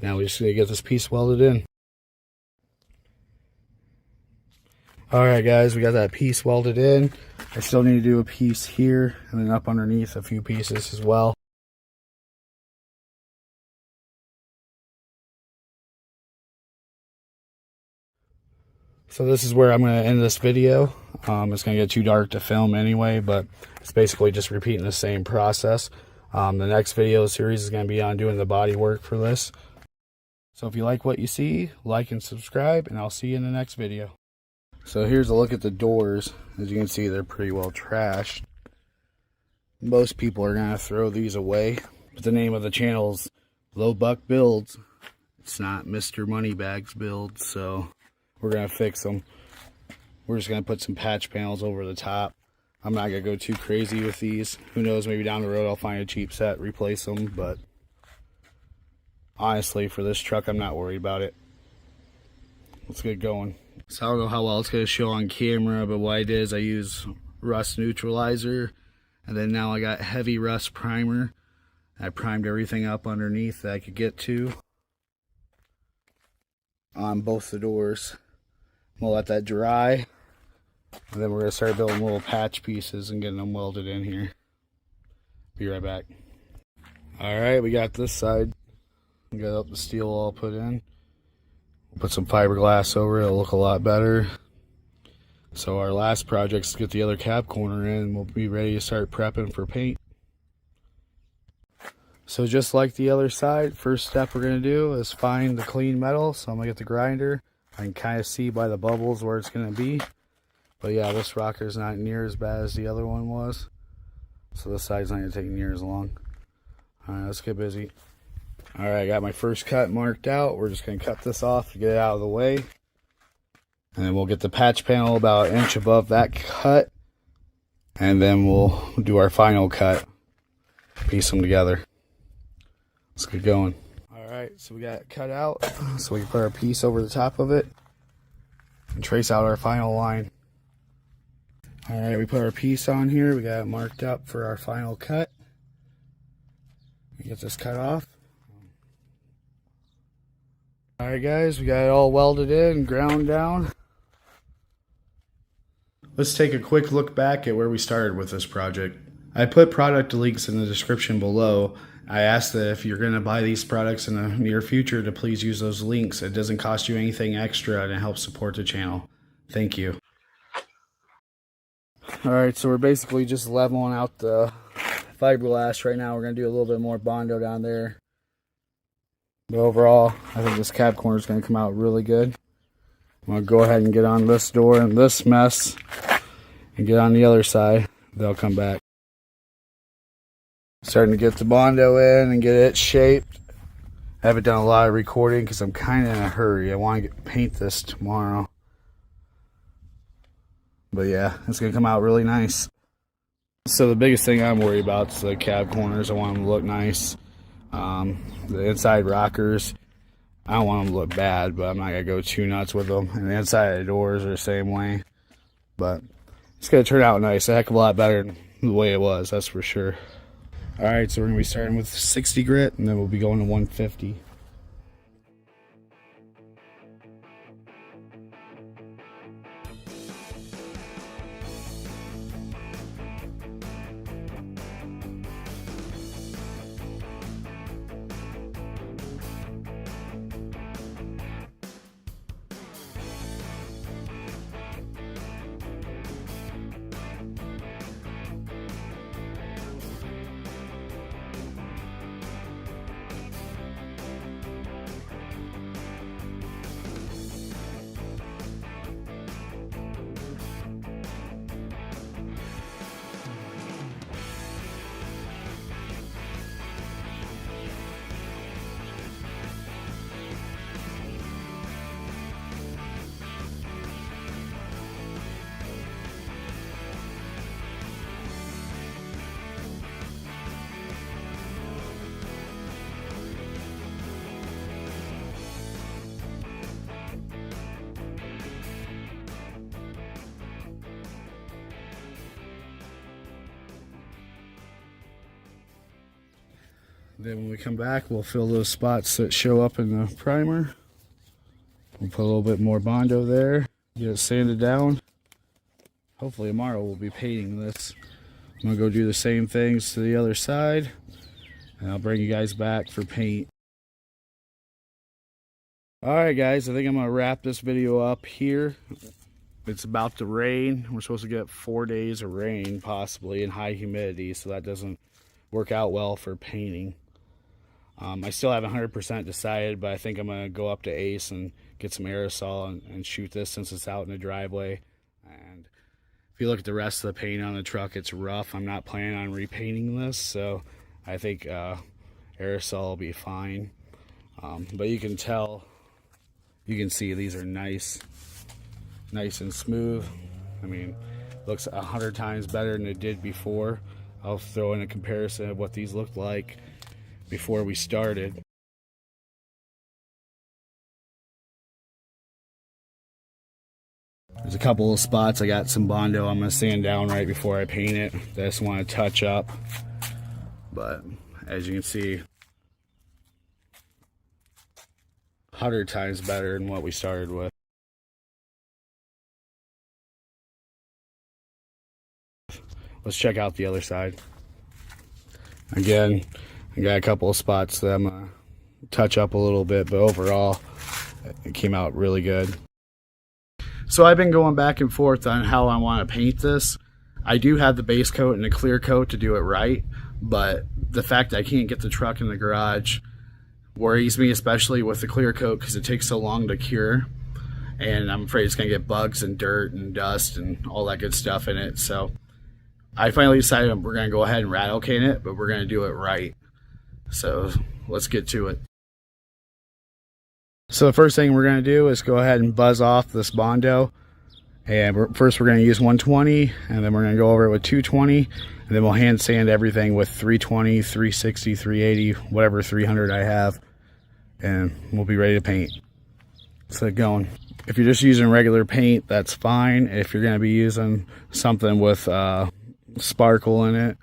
Now we just need to get this piece welded in. Alright guys, we got that piece welded in. I still need to do a piece here and then up underneath a few pieces as well. So this is where I'm going to end this video. It's going to get too dark to film anyway, but it's basically just repeating the same process. The next video series is going to be on doing the body work for this. So if you like what you see, like and subscribe, and I'll see you in the next video. So here's a look at the doors. As you can see, they're pretty well trashed. Most people are going to throw these away, but the name of the channel is Low Buck Builds. It's not Mr. Moneybags Builds, so we're going to fix them. We're just going to put some patch panels over the top. I'm not going to go too crazy with these. Who knows, maybe down the road I'll find a cheap set, replace them. But honestly, for this truck, I'm not worried about it. Let's get going. So I don't know how well it's going to show on camera, but what I did is I used rust neutralizer. And then now I got heavy rust primer. I primed everything up underneath that I could get to on both the doors. We'll let that dry, and then we're going to start building little patch pieces and getting them welded in here. Be right back. Alright, we got this side. We got the steel all put in. We'll put some fiberglass over it. It'll look a lot better. So our last project is to get the other cab corner in. We'll be ready to start prepping for paint. So just like the other side, first step we're going to do is find the clean metal. So I'm going to get the grinder. I can kind of see by the bubbles where it's going to be. But yeah, this rocker is not near as bad as the other one was. So this side's not going to take near as long. Alright, let's get busy. Alright, I got my first cut marked out. We're just going to cut this off to get it out of the way. And then we'll get the patch panel about an inch above that cut. And then we'll do our final cut. Piece them together. Let's get going. Alright, so we got it cut out. So we can put our piece over the top of it and trace out our final line. Alright, we put our piece on here. We got it marked up for our final cut. We get this cut off. Alright guys, we got it all welded in and ground down. Let's take a quick look back at where we started with this project. I put product links in the description below. I asked that if you're going to buy these products in the near future to please use those links. It doesn't cost you anything extra and it helps support the channel. Thank you. Alright, so we're basically just leveling out the fiberglass right now. We're going to do a little bit more Bondo down there. But overall, I think this cab corner is going to come out really good. I'm going to go ahead and get on this door and this mess and get on the other side. They'll come back. Starting to get the Bondo in and get it shaped. I haven't done a lot of recording because I'm kind of in a hurry. I want to paint this tomorrow. But yeah, it's going to come out really nice. So the biggest thing I'm worried about is the cab corners. I want them to look nice. The inside rockers, I don't want them to look bad, but I'm not going to go too nuts with them. And the inside of the doors are the same way. But it's going to turn out nice. A heck of a lot better than the way it was, that's for sure. Alright, so we're going to be starting with 60 grit, and then we'll be going to 150. Then when we come back, we'll fill those spots that show up in the primer. We'll put a little bit more Bondo there, get it sanded down. Hopefully tomorrow we'll be painting this. I'm going to go do the same things to the other side, and I'll bring you guys back for paint. Alright guys, I think I'm going to wrap this video up here. It's about to rain. We're supposed to get 4 days of rain, possibly, and high humidity, so that doesn't work out well for painting. I still haven't 100% decided, but I think I'm going to go up to Ace and get some aerosol and shoot this since it's out in the driveway. And if you look at the rest of the paint on the truck, it's rough. I'm not planning on repainting this, so I think aerosol will be fine. But you can tell, you can see these are nice and smooth. I mean, looks 100 times better than it did before. I'll throw in a comparison of what these looked like before we started. There's a couple of spots I got some Bondo I'm going to sand down right before I paint it that I just want to touch up. But as you can see, 100 times better than what we started with. Let's check out the other side. Again, I got a couple of spots that I'm going to touch up a little bit, but overall, it came out really good. So I've been going back and forth on how I want to paint this. I do have the base coat and the clear coat to do it right, but the fact that I can't get the truck in the garage worries me, especially with the clear coat, because it takes so long to cure. And I'm afraid it's going to get bugs and dirt and dust and all that good stuff in it. So I finally decided we're going to go ahead and rattle can it, but we're going to do it right. So let's get to it. So the first thing we're going to do is go ahead and buzz off this Bondo. And first we're going to use 120, and then we're going to go over it with 220, and then we'll hand sand everything with 320, 360, 380, whatever 300 I have, and we'll be ready to paint. Let's get going. If you're just using regular paint, that's fine. If you're going to be using something with sparkle in it,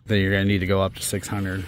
then you're going to need to go up to 600.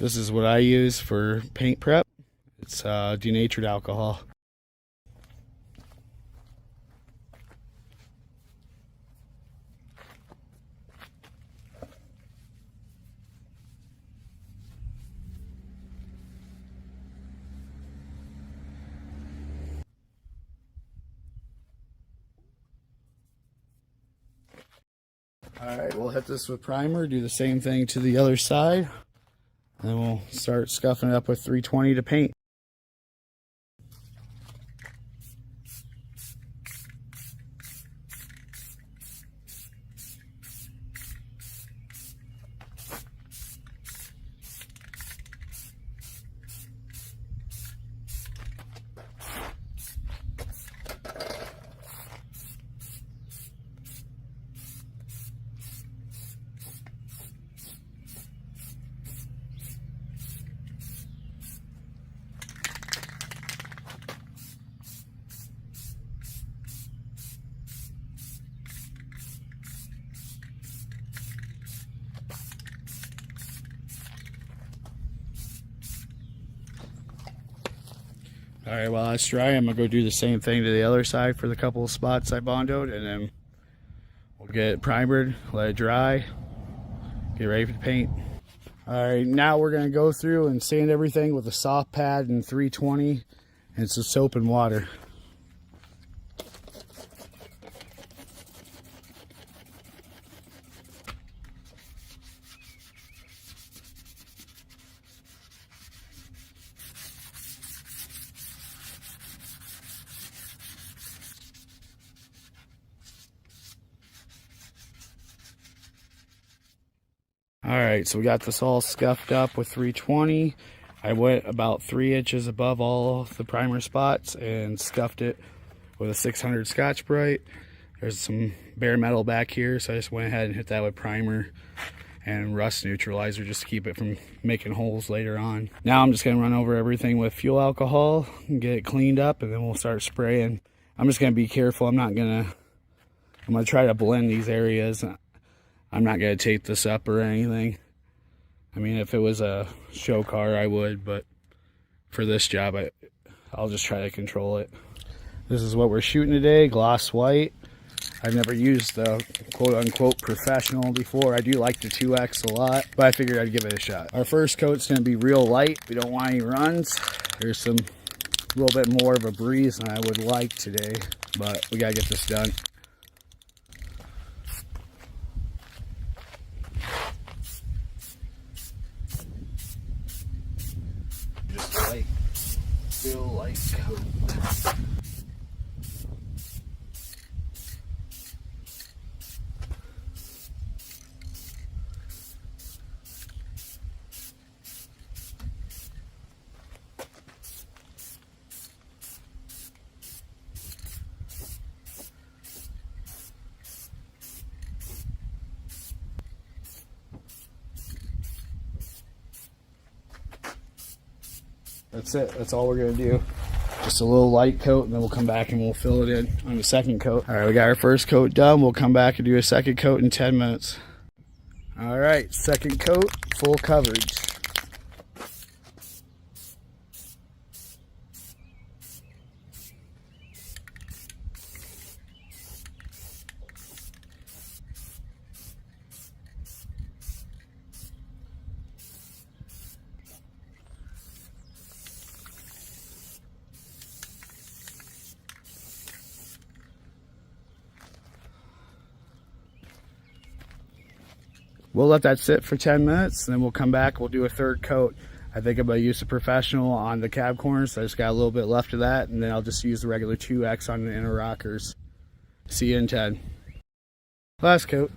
This is what I use for paint prep. It's denatured alcohol. Alright, we'll hit this with primer, do the same thing to the other side, and then we'll start scuffing it up with 320 to paint. Alright, while that's dry, I'm going to go do the same thing to the other side for the couple of spots I bondoed, and then we'll get it primered, let it dry, get ready for the paint. Alright, now we're going to go through and sand everything with a soft pad and 320 and some soap and water. Alright, so we got this all scuffed up with 320. I went about 3 inches above all the primer spots and scuffed it with a 600 Scotch-Brite. There's some bare metal back here, so I just went ahead and hit that with primer and rust neutralizer just to keep it from making holes later on. Now I'm just going to run over everything with fuel alcohol and get it cleaned up, and then we'll start spraying. I'm just going to be careful. I'm going to try to blend these areas. I'm not going to tape this up or anything. I mean, if it was a show car, I would, but for this job, I'll just try to control it. This is what we're shooting today, gloss white. I've never used the quote-unquote professional before. I do like the 2X a lot, but I figured I'd give it a shot. Our first coat's going to be real light. We don't want any runs. There's a little bit more of a breeze than I would like today, but we got to get this done. Real light coat. That's it. That's all we're going to do. Just a little light coat, and then we'll come back and we'll fill it in on the second coat. All right, we got our first coat done. We'll come back and do a second coat in 10 minutes. All right, second coat, full coverage. We'll let that sit for 10 minutes, and then we'll come back. We'll do a third coat. I think I'm going to use the professional on the cab corners, so I just got a little bit left of that, and then I'll just use the regular 2X on the inner rockers. See you in 10. Last coat.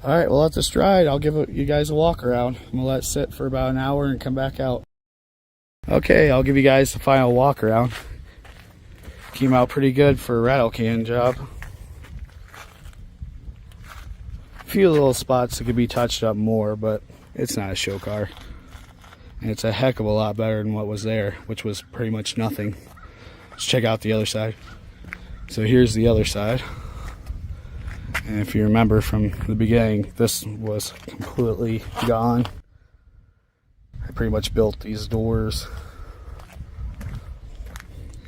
All right, we'll let this dry. I'll give you guys a walk around. I'm gonna let it sit for about an hour and come back out. Okay, I'll give you guys the final walk around. Came out pretty good for a rattle can job. A few little spots that could be touched up more, but it's not a show car. And it's a heck of a lot better than what was there, which was pretty much nothing. Let's check out the other side. So here's the other side. And if you remember from the beginning, this was completely gone. I pretty much built these doors.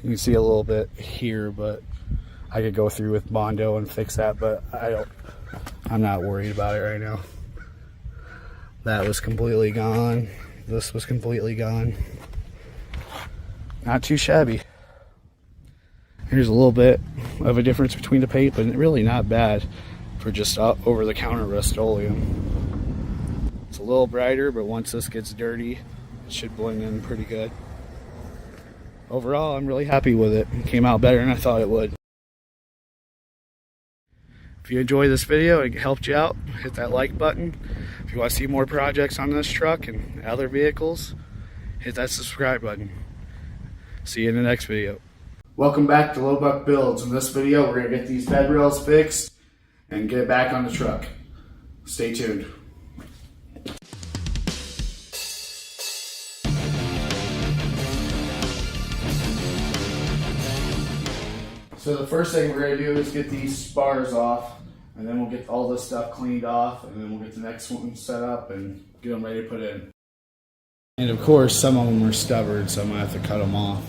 You can see a little bit here, but I could go through with Bondo and fix that, but I'm not worried about it right now. That was completely gone. This was completely gone. Not too shabby. Here's a little bit of a difference between the paint, but really not bad for just over-the-counter Rust-Oleum. It's a little brighter, but once this gets dirty, it should blend in pretty good. Overall, I'm really happy with it. It came out better than I thought it would. If you enjoyed this video and it helped you out, hit that like button. If you want to see more projects on this truck and other vehicles, hit that subscribe button. See you in the next video. Welcome back to Low Buck Builds. In this video, we're going to get these bed rails fixed and get it back on the truck. Stay tuned. So the first thing we're going to do is get these spars off, and then we'll get all this stuff cleaned off, and then we'll get the next one set up and get them ready to put in. And of course, some of them are stubborn, so I'm going to have to cut them off.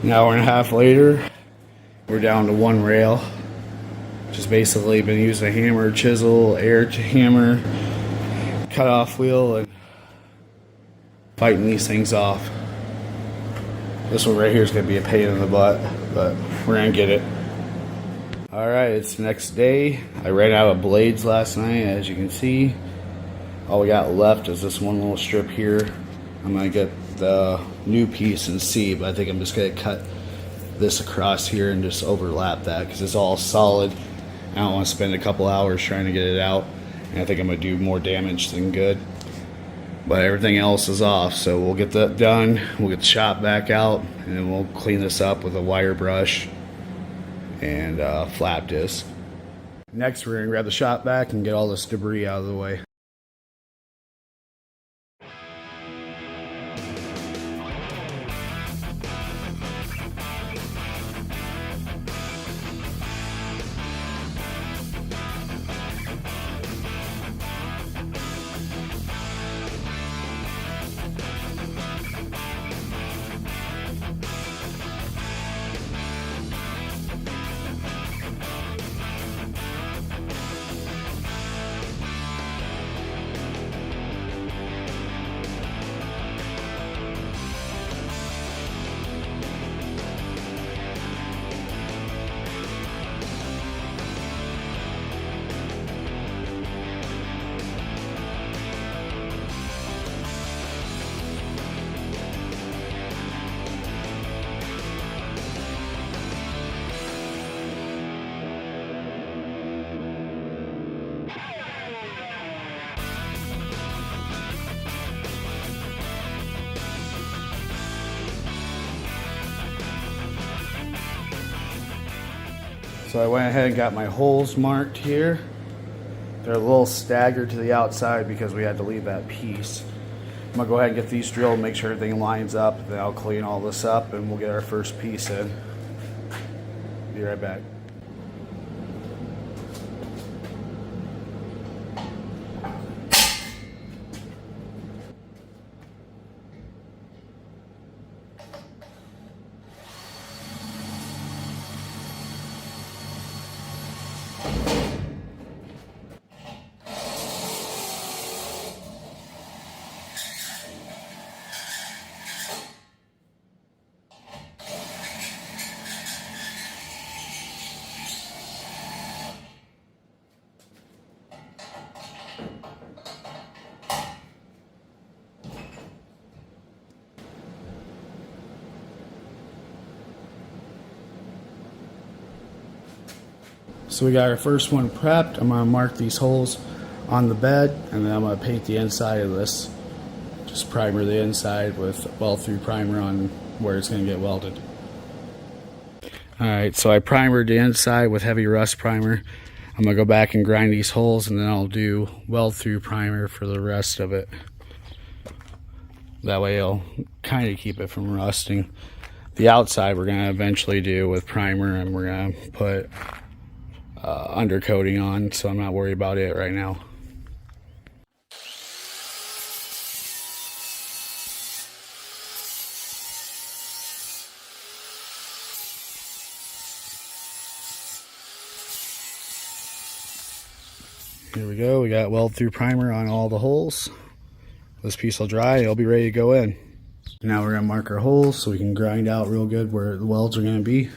An hour and a half later, we're down to one rail. Just basically been using a hammer, chisel, air hammer, cut off wheel, and fighting these things off. This one right here is going to be a pain in the butt, but we're going to get it. Alright, it's the next day. I ran out of blades last night, as you can see. All we got left is this one little strip here. I'm going to get the new piece and see, but I think I'm just going to cut this across here and just overlap that because it's all solid. I don't want to spend a couple hours trying to get it out, and I think I'm going to do more damage than good. But everything else is off, so we'll get that done. We'll get the shop back out, and then we'll clean this up with a wire brush and flap disc. Next, we're going to grab the shop vac and get all this debris out of the way. So I went ahead and got my holes marked here. They're a little staggered to the outside because we had to leave that piece. I'm gonna go ahead and get these drilled, make sure everything lines up, then I'll clean all this up and we'll get our first piece in. Be right back. So we got our first one prepped. I'm going to mark these holes on the bed, and then I'm going to paint the inside of this. Just primer the inside with weld-through primer on where it's going to get welded. Alright, so I primered the inside with heavy rust primer. I'm going to go back and grind these holes, and then I'll do weld-through primer for the rest of it. That way it'll kind of keep it from rusting. The outside we're going to eventually do with primer, and we're going to put undercoating on, so I'm not worried about it right now. Here we go, we got weld-through primer on all the holes. This piece will dry, it'll be ready to go in. Now we're going to mark our holes so we can grind out real good where the welds are going to be.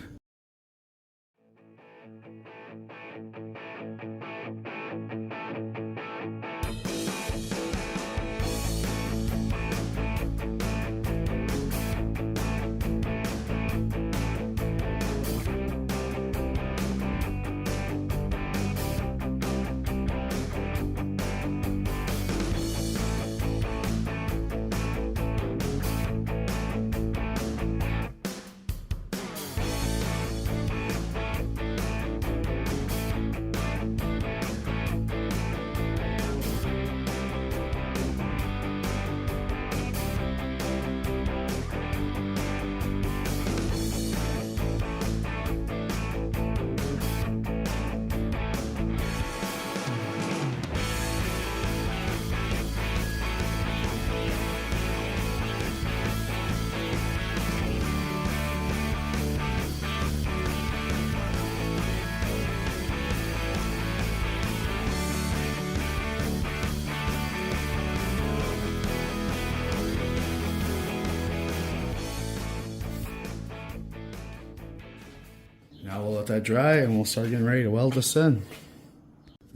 Now we'll let that dry and we'll start getting ready to weld this in.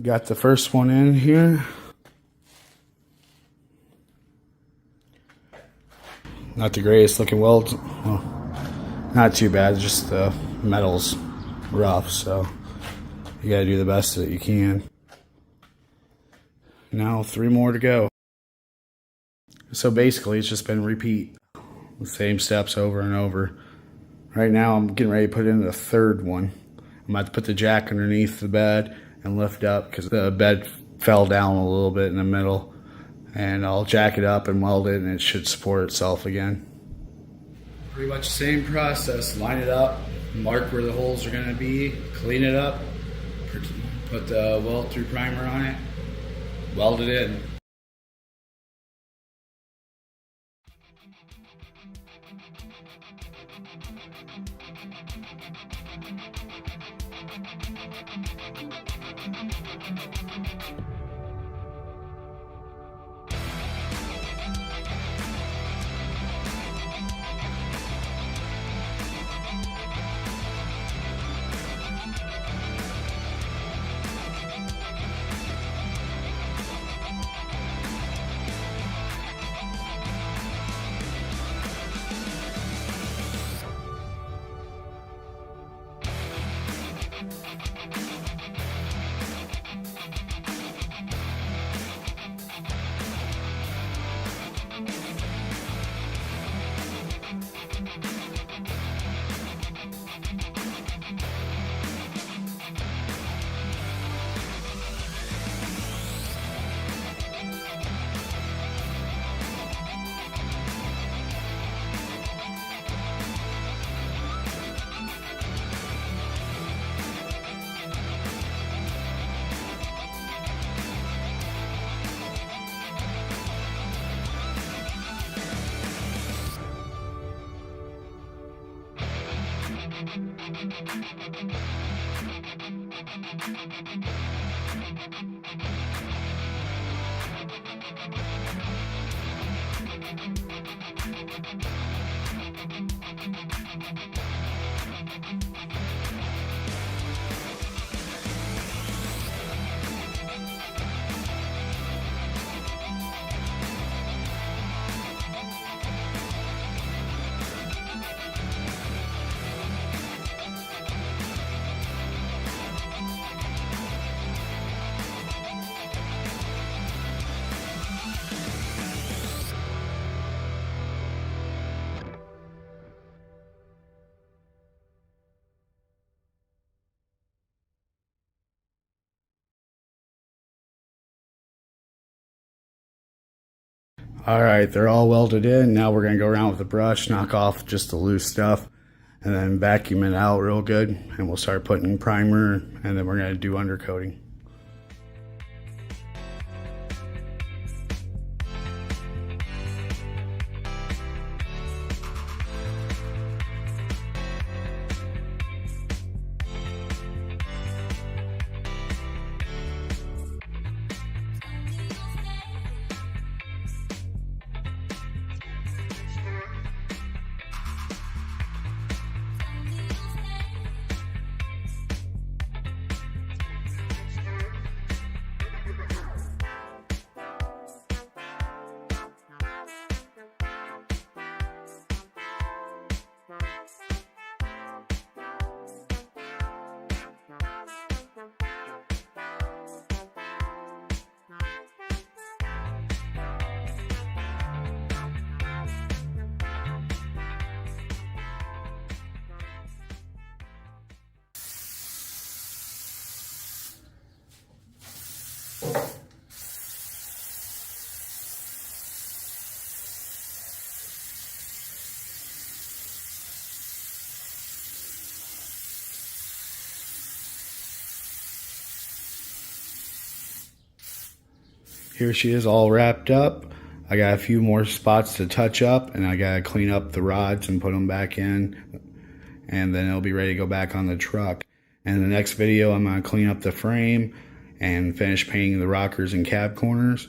Got the first one in here. Not the greatest looking weld. Well, not too bad, just the metal's rough, so you gotta do the best that you can. Now 3 more to go. So basically it's just been repeat the same steps over and over. Right now I'm getting ready to put in the 3rd one. I'm about to put the jack underneath the bed and lift up because the bed fell down a little bit in the middle. And I'll jack it up and weld it, and it should support itself again. Pretty much the same process. Line it up, mark where the holes are going to be, clean it up, put the weld-through primer on it, weld it in. Alright, they're all welded in. Now we're going to go around with the brush, knock off just the loose stuff, and then vacuum it out real good. And we'll start putting primer, and then we're going to do undercoating. Here she is all wrapped up. I got a few more spots to touch up, and I gotta clean up the rods and put them back in, and then it'll be ready to go back on the truck. And in the next video, I'm gonna clean up the frame and finish painting the rockers and cab corners,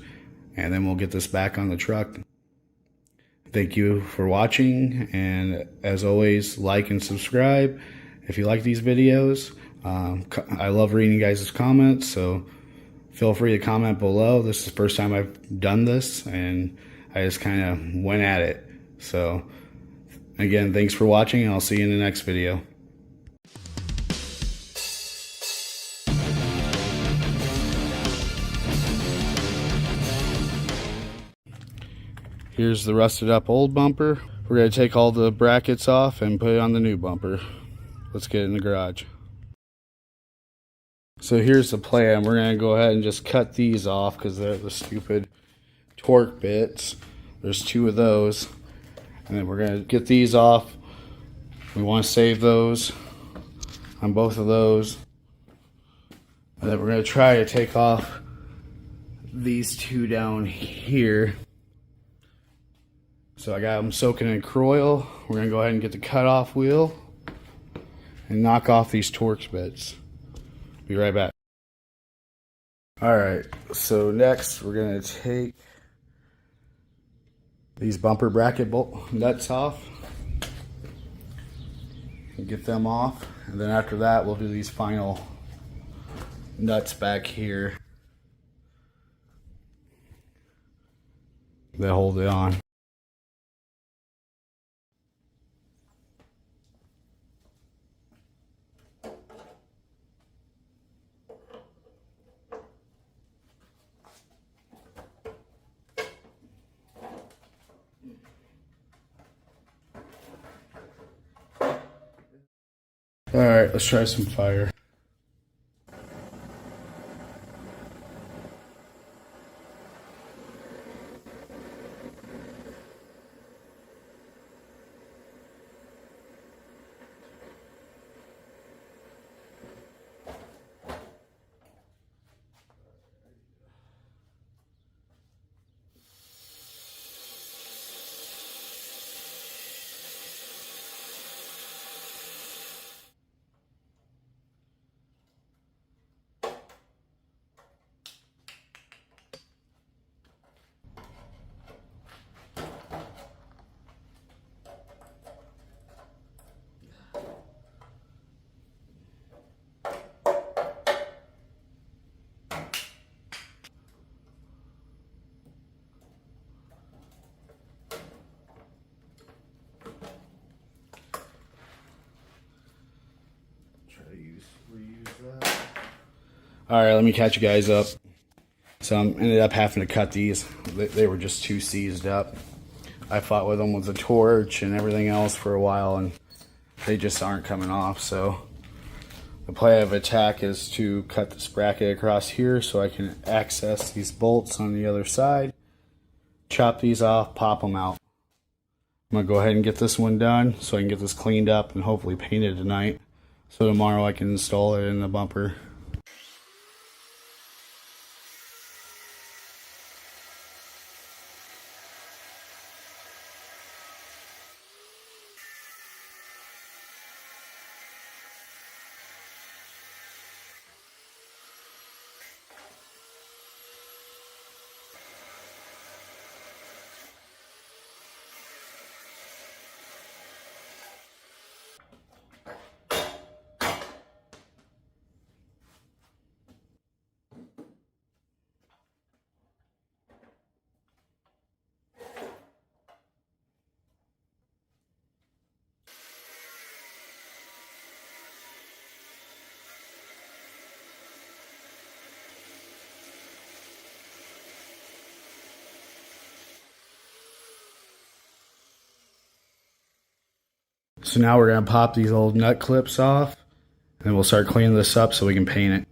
and then we'll get this back on the truck. Thank you for watching, and as always, like and subscribe if you like these videos. I love reading you guys' comments, so feel free to comment below. This is the first time I've done this, and I just kind of went at it. So, again, thanks for watching, and I'll see you in the next video. Here's the rusted up old bumper. We're going to take all the brackets off and put it on the new bumper. Let's get in the garage. So here's the plan. We're going to go ahead and just cut these off because they're the stupid torque bits. There's 2 of those. And then we're going to get these off. We want to save those on both of those. And then we're going to try to take off these 2 down here. So I got them soaking in Croil. We're going to go ahead and get the cutoff wheel and knock off these torque bits. Be right back. Alright, so next we're going to take these bumper bracket bolt nuts off and get them off. And then after that, we'll do these final nuts back here that hold it on. Alright, let's try some fire. Alright, let me catch you guys up. So I ended up having to cut these. They were just too seized up. I fought with them with a torch and everything else for a while, and they just aren't coming off. So the plan of attack is to cut this bracket across here so I can access these bolts on the other side, chop these off, pop them out. I'm going to go ahead and get this one done so I can get this cleaned up and hopefully painted tonight. So tomorrow I can install it in the bumper. So now we're going to pop these old nut clips off and we'll start cleaning this up so we can paint it.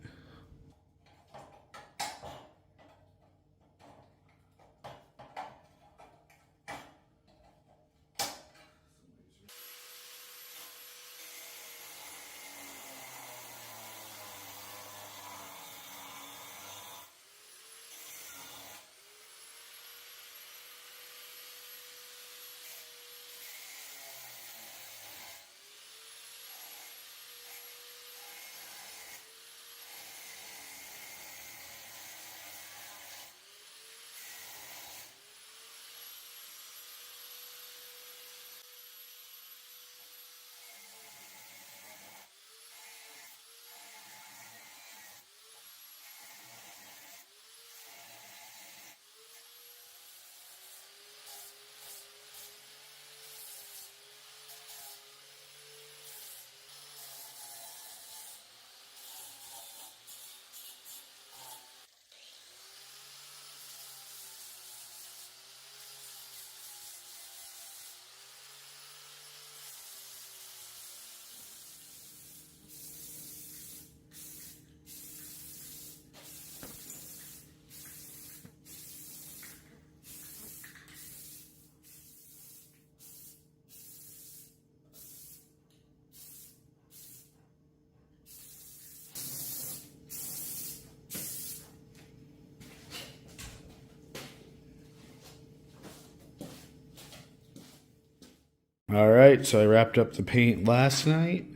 Alright, so I wrapped up the paint last night.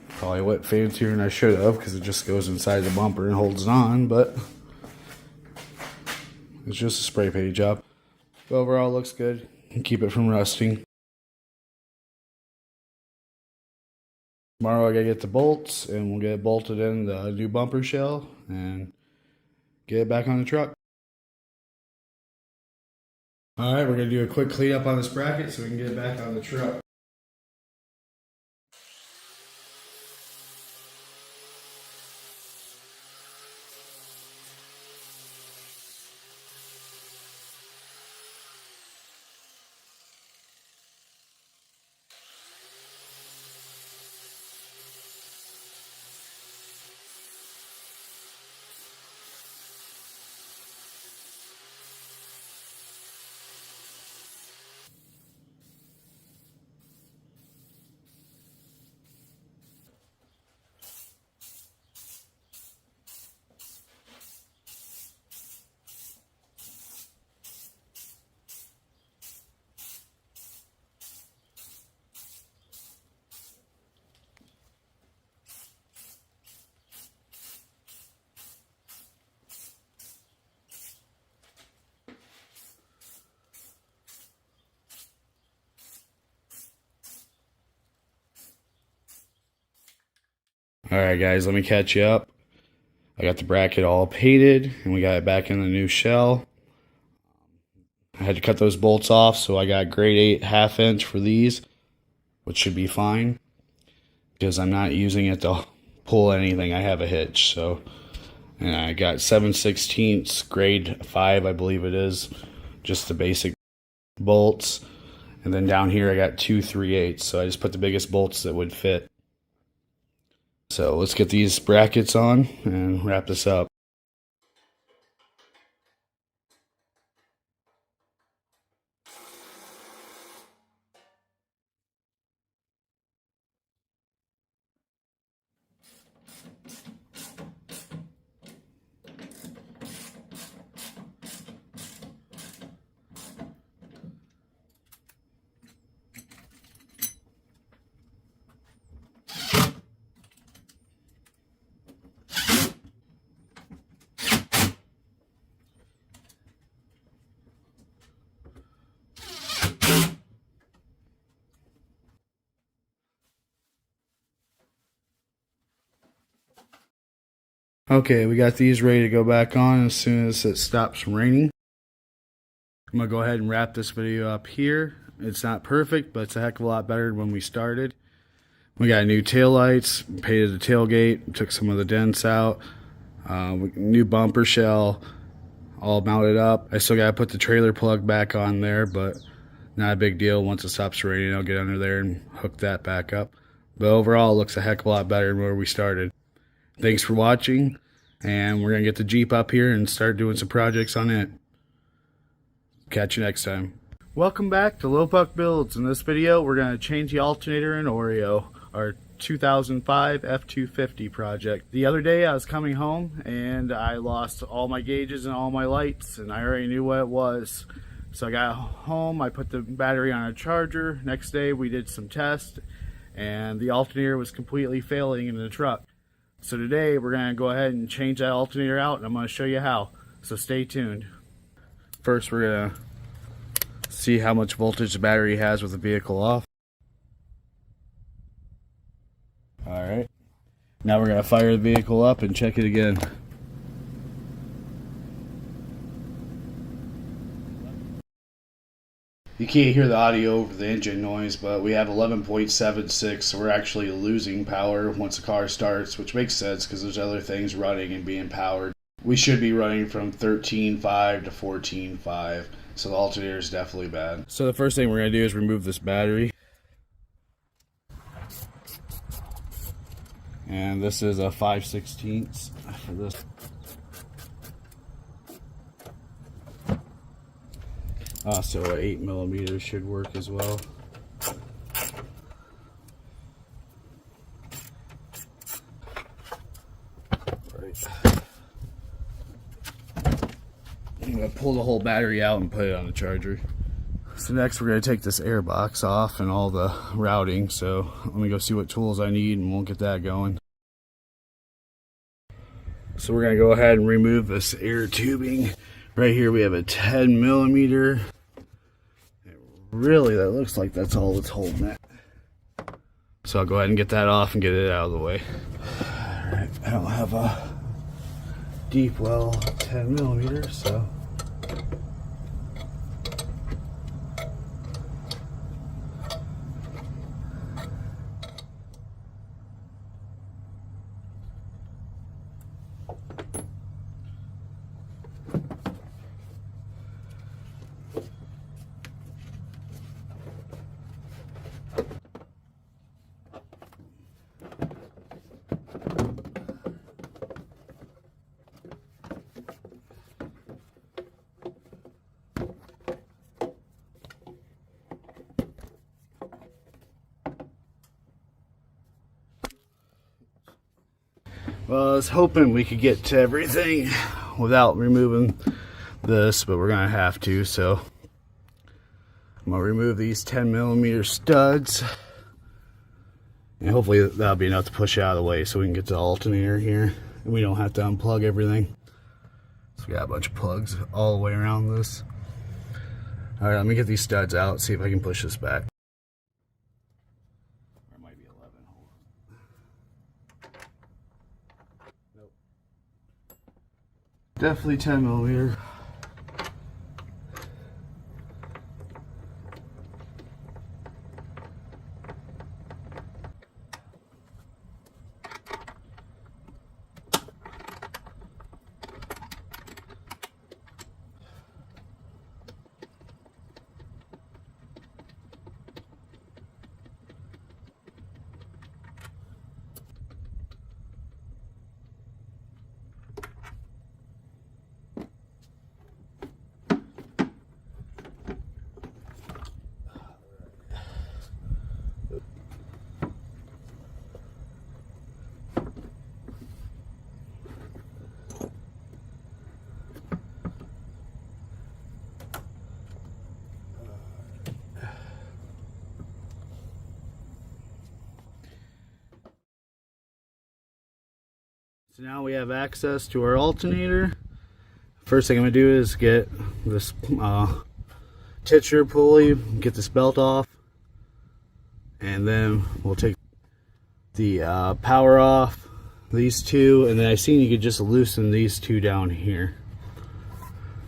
Probably went fancier than I should have because it just goes inside the bumper and holds on, but it's just a spray paint job. But overall, looks good. Keep it from rusting. Tomorrow I gotta get the bolts and we'll get it bolted in the new bumper shell and get it back on the truck. Alright, we're going to do a quick cleanup on this bracket so we can get it back on the truck. Alright guys, let me catch you up. I got the bracket all painted and we got it back in the new shell. I had to cut those bolts off, so I got grade 8 1/2 inch for these, which should be fine because I'm not using it to pull anything. I have a hitch, so, and I got 7/16 grade 5, I believe it is, just the basic bolts. And then down here I got 2 3/8, so I just put the biggest bolts that would fit. So let's get these brackets on and wrap this up. Okay, we got these ready to go back on as soon as it stops raining. I'm going to go ahead and wrap this video up here. It's not perfect, but it's a heck of a lot better than when we started. We got new taillights, painted the tailgate, took some of the dents out, new bumper shell, all mounted up. I still got to put the trailer plug back on there, but not a big deal. Once it stops raining, I'll get under there and hook that back up. But overall, it looks a heck of a lot better than where we started. Thanks for watching, and we're going to get the Jeep up here and start doing some projects on it. Catch you next time. Welcome back to Low Buck Builds. In this video, we're going to change the alternator in Oreo, our 2005 F250 project. The other day, I was coming home, and I lost all my gauges and all my lights, and I already knew what it was. So I got home, I put the battery on a charger. Next day, we did some tests, and the alternator was completely failing in the truck. So today we're going to go ahead and change that alternator out, and I'm going to show you how. So stay tuned. First we're going to see how much voltage the battery has with the vehicle off. Alright. Now we're going to fire the vehicle up and check it again. You can't hear the audio over the engine noise, but we have 11.76, so we're actually losing power once the car starts, which makes sense because there's other things running and being powered. We should be running from 13.5 to 14.5, so the alternator is definitely bad. So the first thing we're going to do is remove this battery. And this is a 5/16 for this. So 8mm should work as well. Right. I'm going to pull the whole battery out and put it on the charger. So next we're going to take this air box off and all the routing. So let me go see what tools I need and we'll get that going. So we're going to go ahead and remove this air tubing. Right here we have a 10mm. Really, that looks like that's all that's holding it. So I'll go ahead and get that off and get it out of the way. Alright, I don't have a deep well 10mm, so. Well, I was hoping we could get to everything without removing this, but we're going to have to, so I'm going to remove these 10mm studs, and hopefully that'll be enough to push it out of the way so we can get to the alternator here, and we don't have to unplug everything. So we got a bunch of plugs all the way around this. Alright, let me get these studs out, see if I can push this back. Definitely 10mm. So now we have access to our alternator. First thing I'm going to do is get this titcher pulley, get this belt off, and then we'll take the power off, these two, and then I seen you could just loosen these two down here.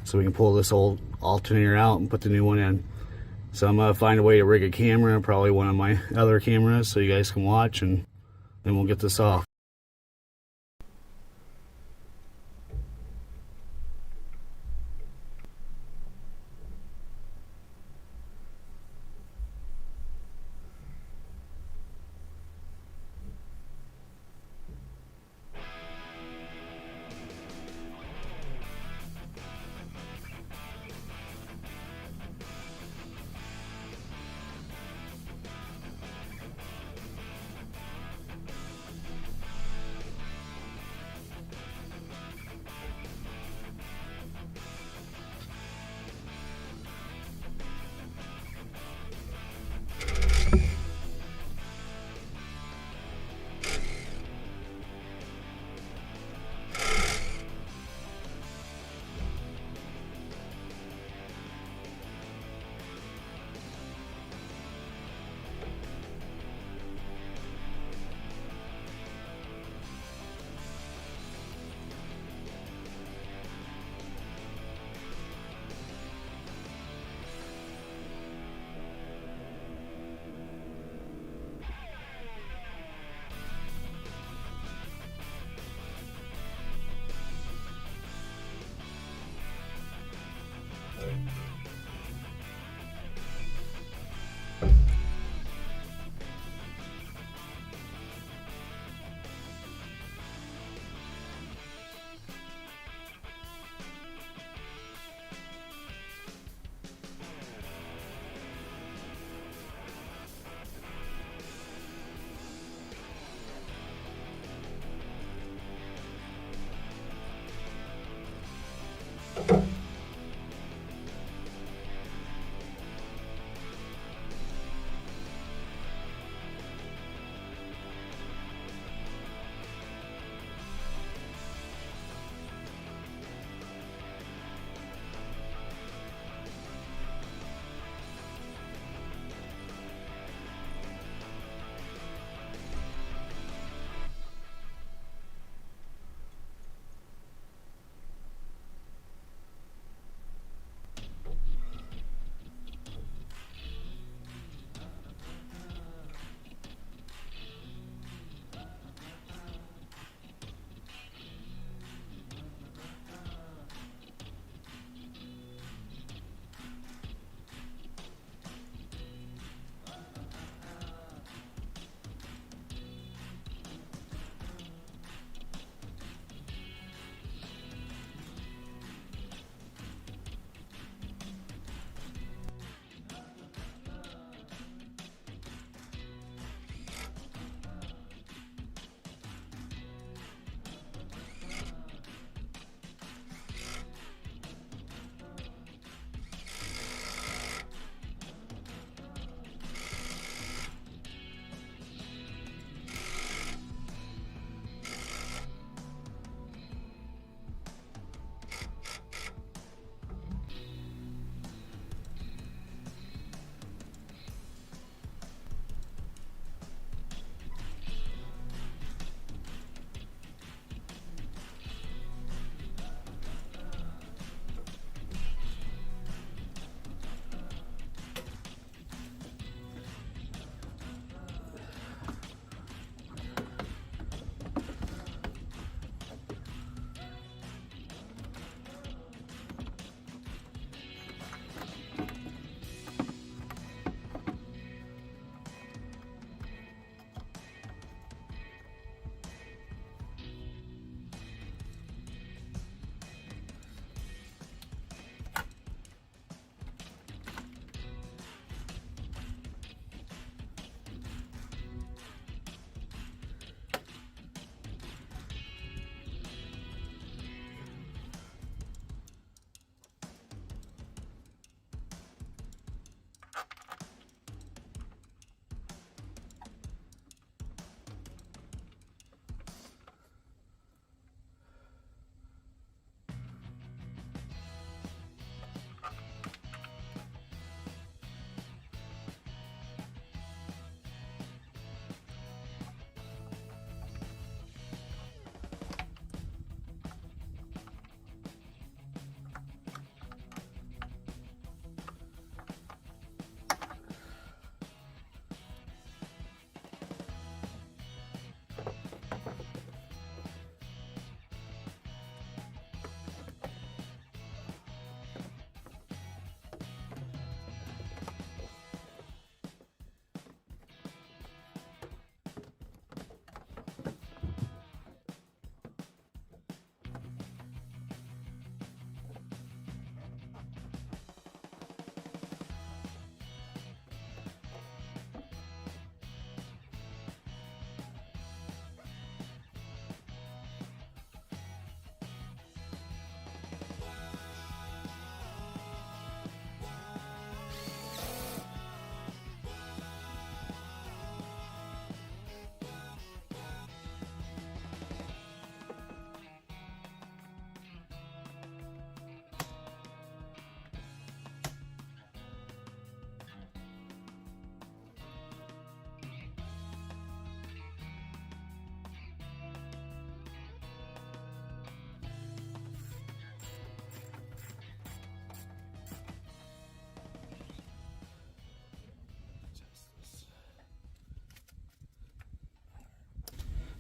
So we can pull this old alternator out and put the new one in. So I'm gonna find a way to rig a camera, probably one of my other cameras, so you guys can watch, and then we'll get this off.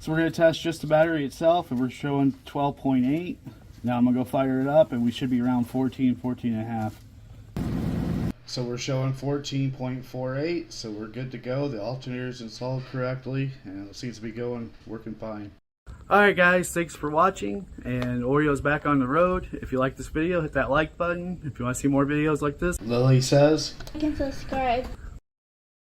So we're going to test just the battery itself, and we're showing 12.8. Now I'm going to go fire it up, and we should be around 14 and a half. So we're showing 14.48, so we're good to go. The alternator's installed correctly, and it seems to be working fine. Alright guys, thanks for watching, and Oreo's back on the road. If you like this video, hit that like button. If you want to see more videos like this, Lily says, You can subscribe.